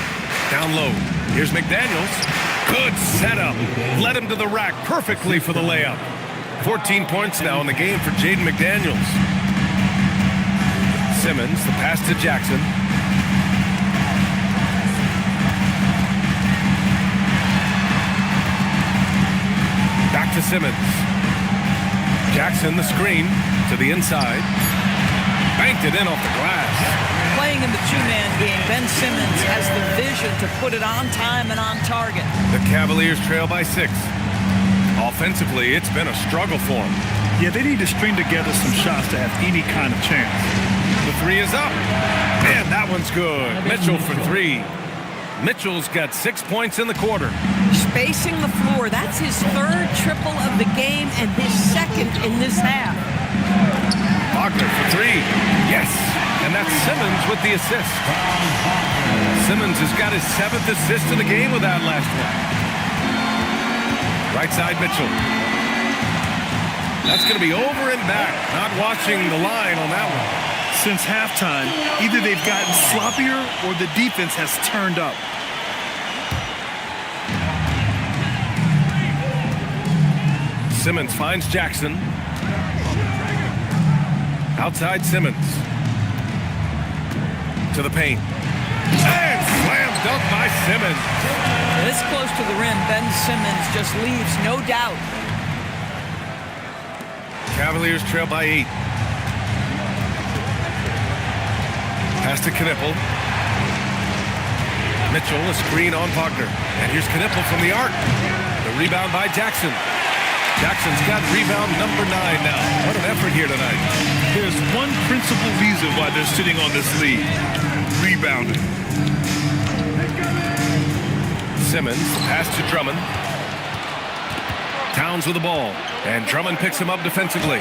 Down low. Here's McDaniels. Good setup. Led him to the rack perfectly for the layup. 14 points now in the game for Jaden McDaniels. Simmons, the pass to Jackson. Back to Simmons. Jackson, the screen to the inside. Banked it in off the glass. Playing in the two-man game, Ben Simmons has the vision to put it on time and on target. The Cavaliers trail by 6. Offensively, it's been a struggle for them. Yeah, they need to string together some shots to have any kind of chance. The 3 is up. Man, that one's good. Mitchell for 3. Mitchell's got 6 points in the quarter. Spacing the floor. That's his 3rd triple of the game and his 2nd in this half. Wagner for 3. Yes. And that's Simmons with the assist. Simmons has got his 7th assist of the game with that last one. Right side Mitchell. That's going to be over and back. Not watching the line on that one. Since halftime, either they've gotten sloppier or the defense has turned up. Simmons finds Jackson. Outside Simmons. To the paint. And slam dunk by Simmons. This close to the rim, Ben Simmons just leaves, no doubt. Cavaliers trail by 8. Pass to Knippel. Mitchell, a screen on Wagner. And here's Knippel from the arc. The rebound by Jackson. Jackson's got rebound number 9 now. What an effort here tonight. There's one principal reason why they're sitting on this lead. Rebounding. Simmons, pass to Drummond. Towns with the ball. And Drummond picks him up defensively.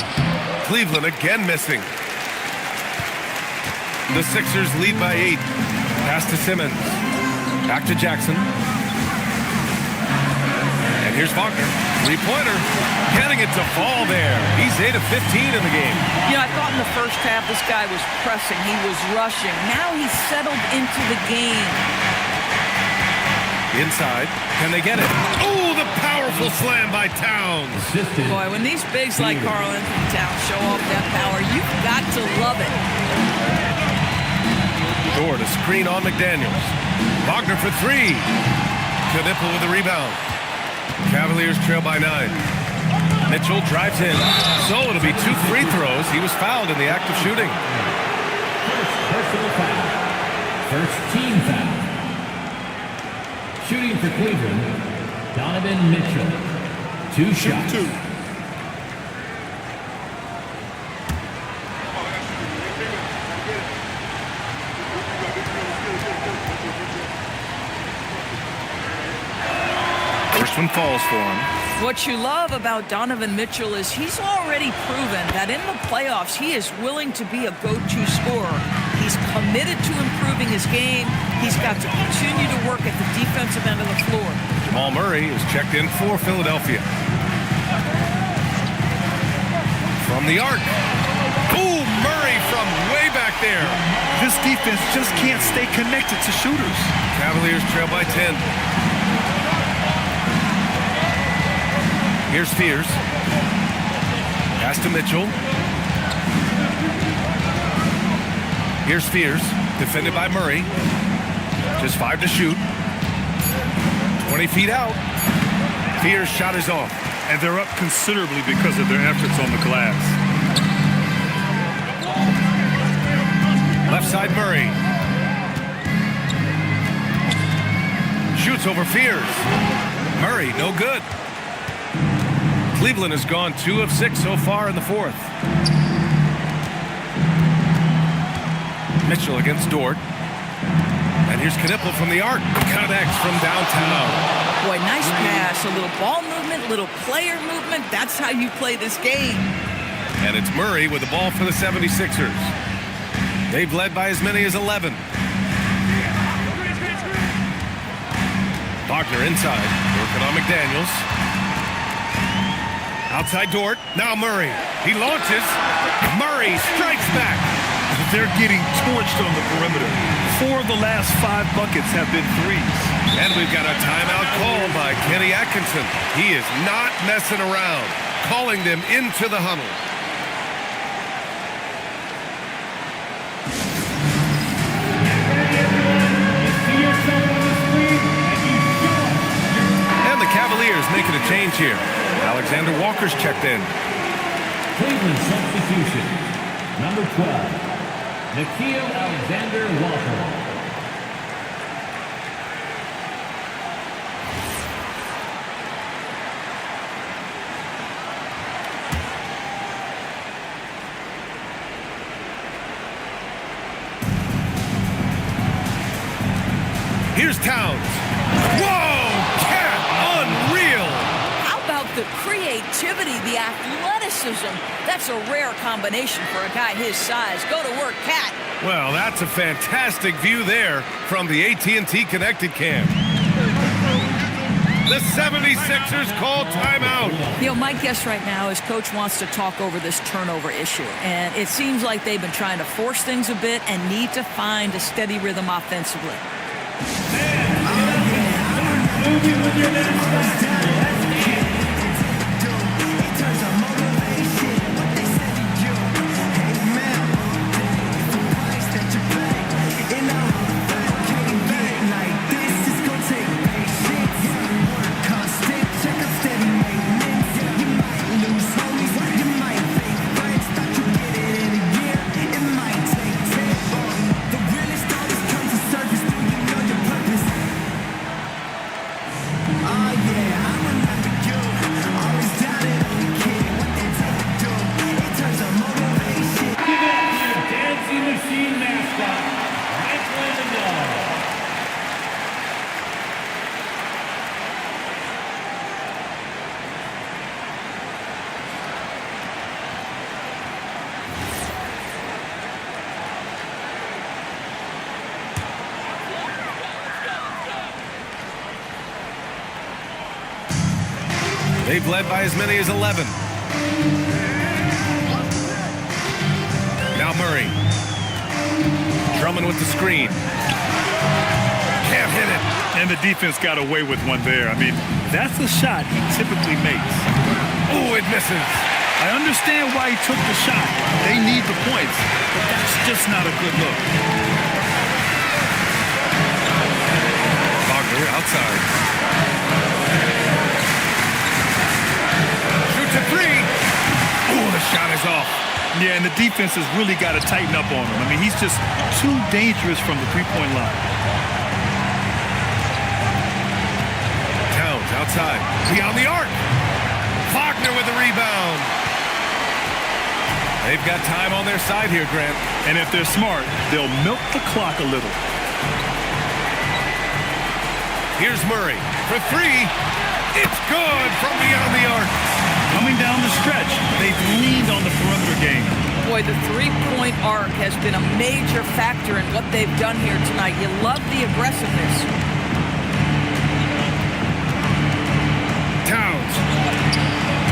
Cleveland again missing. The Sixers lead by 8. Pass to Simmons. Back to Jackson. And Here's Wagner. Three-pointer. Getting it to fall there. He's 8 of 15 in the game. You know, I thought in the first half this guy was pressing. He was rushing. Now he's settled into the game. Inside. Can they get it? Oh, the powerful slam by Towns. Boy, when these bigs like Karl Anthony Towns show off that power, you've got to love it. Dort a screen on McDaniels. Wagner for three. Knipple with the rebound. Cavaliers trail by 9. Mitchell drives in. So it'll be 2 free throws. He was fouled in the act of shooting. First personal foul. First team foul. Shooting for Cleveland, Donovan Mitchell. 2 shots. 2. First one falls for him. What you love about Donovan Mitchell is he's already proven that in the playoffs he is willing to be a go-to scorer. He's committed to improving his game. He's got to continue to work at the defensive end of the floor. Jamal Murray is checked in for Philadelphia. From the arc. Ooh, Murray from way back there. This defense just can't stay connected to shooters. Cavaliers trail by 10. Here's Spears. Pass to Mitchell. Here's Spears. Defended by Murray. Just 5 to shoot. 20 feet out. Spears' shot is off. And they're up considerably because of their efforts on the glass. Left side Murray. Shoots over Spears. Murray, no good. Cleveland has gone 2 of 6 so far in the fourth. Mitchell against Dort. And here's Knipple from the arc. Connects from downtown. Boy, nice pass. A little ball movement, little player movement. That's how you play this game. And it's Murray with the ball for the 76ers. They've led by as many as 11. Wagner inside. Working on McDaniels. Outside Dort. Now Murray. He launches. Murray strikes back. They're getting torched on the perimeter. 4 of the last 5 buckets have been threes. And we've got a timeout call by Kenny Atkinson. He is not messing around. Calling them into the huddle. And the Cavaliers making a change here. Alexander Walker's checked in. Cleveland substitution. Number 12, Nickeil Alexander-Walker. Here's Towns. Whoa! Cat! Unreal! How about the creativity, the athleticism? That's a rare combination for a guy his size. Go to work, Cat. Well, that's a fantastic view there from the AT&T Connected Cam. The 76ers call timeout. You know, my guess right now is Coach wants to talk over this turnover issue. And it seems like they've been trying to force things a bit and need to find a steady rhythm offensively. Moving with your next Oh yeah. They've led by as many as 11. Now Murray. Drummond with the screen. Can't hit it. And the defense got away with one there. I mean, that's the shot he typically makes. Oh, it misses. I understand why he took the shot. They need the points, but that's just not a good look. Wagner outside. Shoots a three. Oh, the shot is off. Yeah, and the defense has really got to tighten up on him. I mean, he's just too dangerous from the three-point line. Towns outside. Beyond the arc. Wagner with the rebound. They've got time on their side here, Grant. And if they're smart, they'll milk the clock a little. Here's Murray for three. It's good from beyond the arc. Coming down the stretch, they've leaned on the perimeter game. Boy, the three-point arc has been a major factor in what they've done here tonight. You love the aggressiveness. Towns.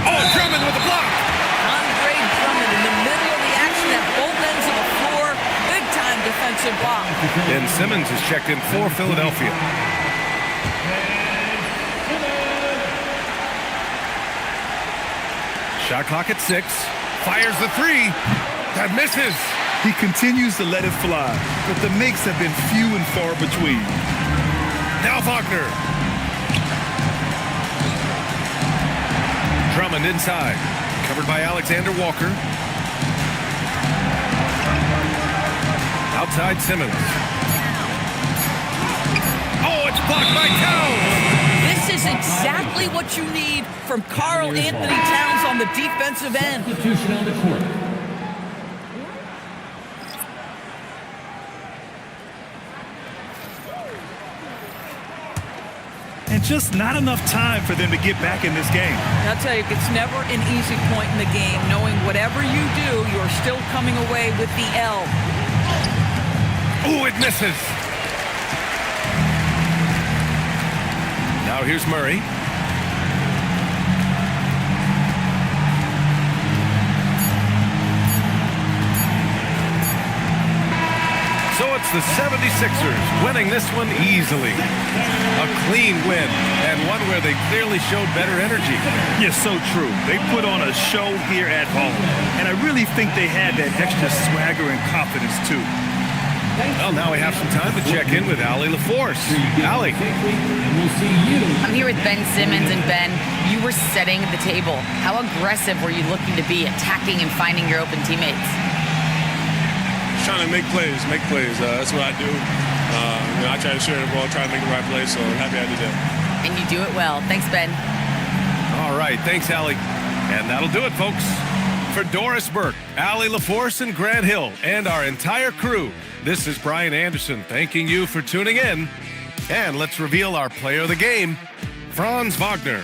Oh, Drummond with the block. Andre Drummond in the middle of the action at both ends of the floor. Big-time defensive block. Ben Simmons is checked in for Philadelphia. Shot clock at 6. Fires the three. That misses. He continues to let it fly, but the makes have been few and far between. Now Wagner. Drummond inside. Covered by Alexander Walker. Outside Simmons. Oh, it's blocked by Towns. This is exactly what you need from Karl Anthony Towns on the defensive end. Substitution on the court. And just not enough time for them to get back in this game. I'll tell you, it's never an easy point in the game, knowing whatever you do, you're still coming away with the L. Oh, it misses. Now here's Murray. So it's the 76ers winning this one easily. A clean win, and one where they clearly showed better energy. Yes, so true. They put on a show here at home, and I really think they had that extra swagger and confidence, too. Well, now we have some time to check in with Allie LaForce. Allie. I'm here with Ben Simmons, and Ben, you were setting the table. How aggressive were you looking to be, attacking and finding your open teammates? Trying to make plays. That's what I do. I try to share the ball, try to make the right play, so I'm happy I did that. And you do it well. Thanks, Ben. All right, thanks, Allie. And that'll do it, folks. For Doris Burke, Allie LaForce, and Grant Hill, and our entire crew, this is Brian Anderson thanking you for tuning in. And let's reveal our player of the game, Franz Wagner.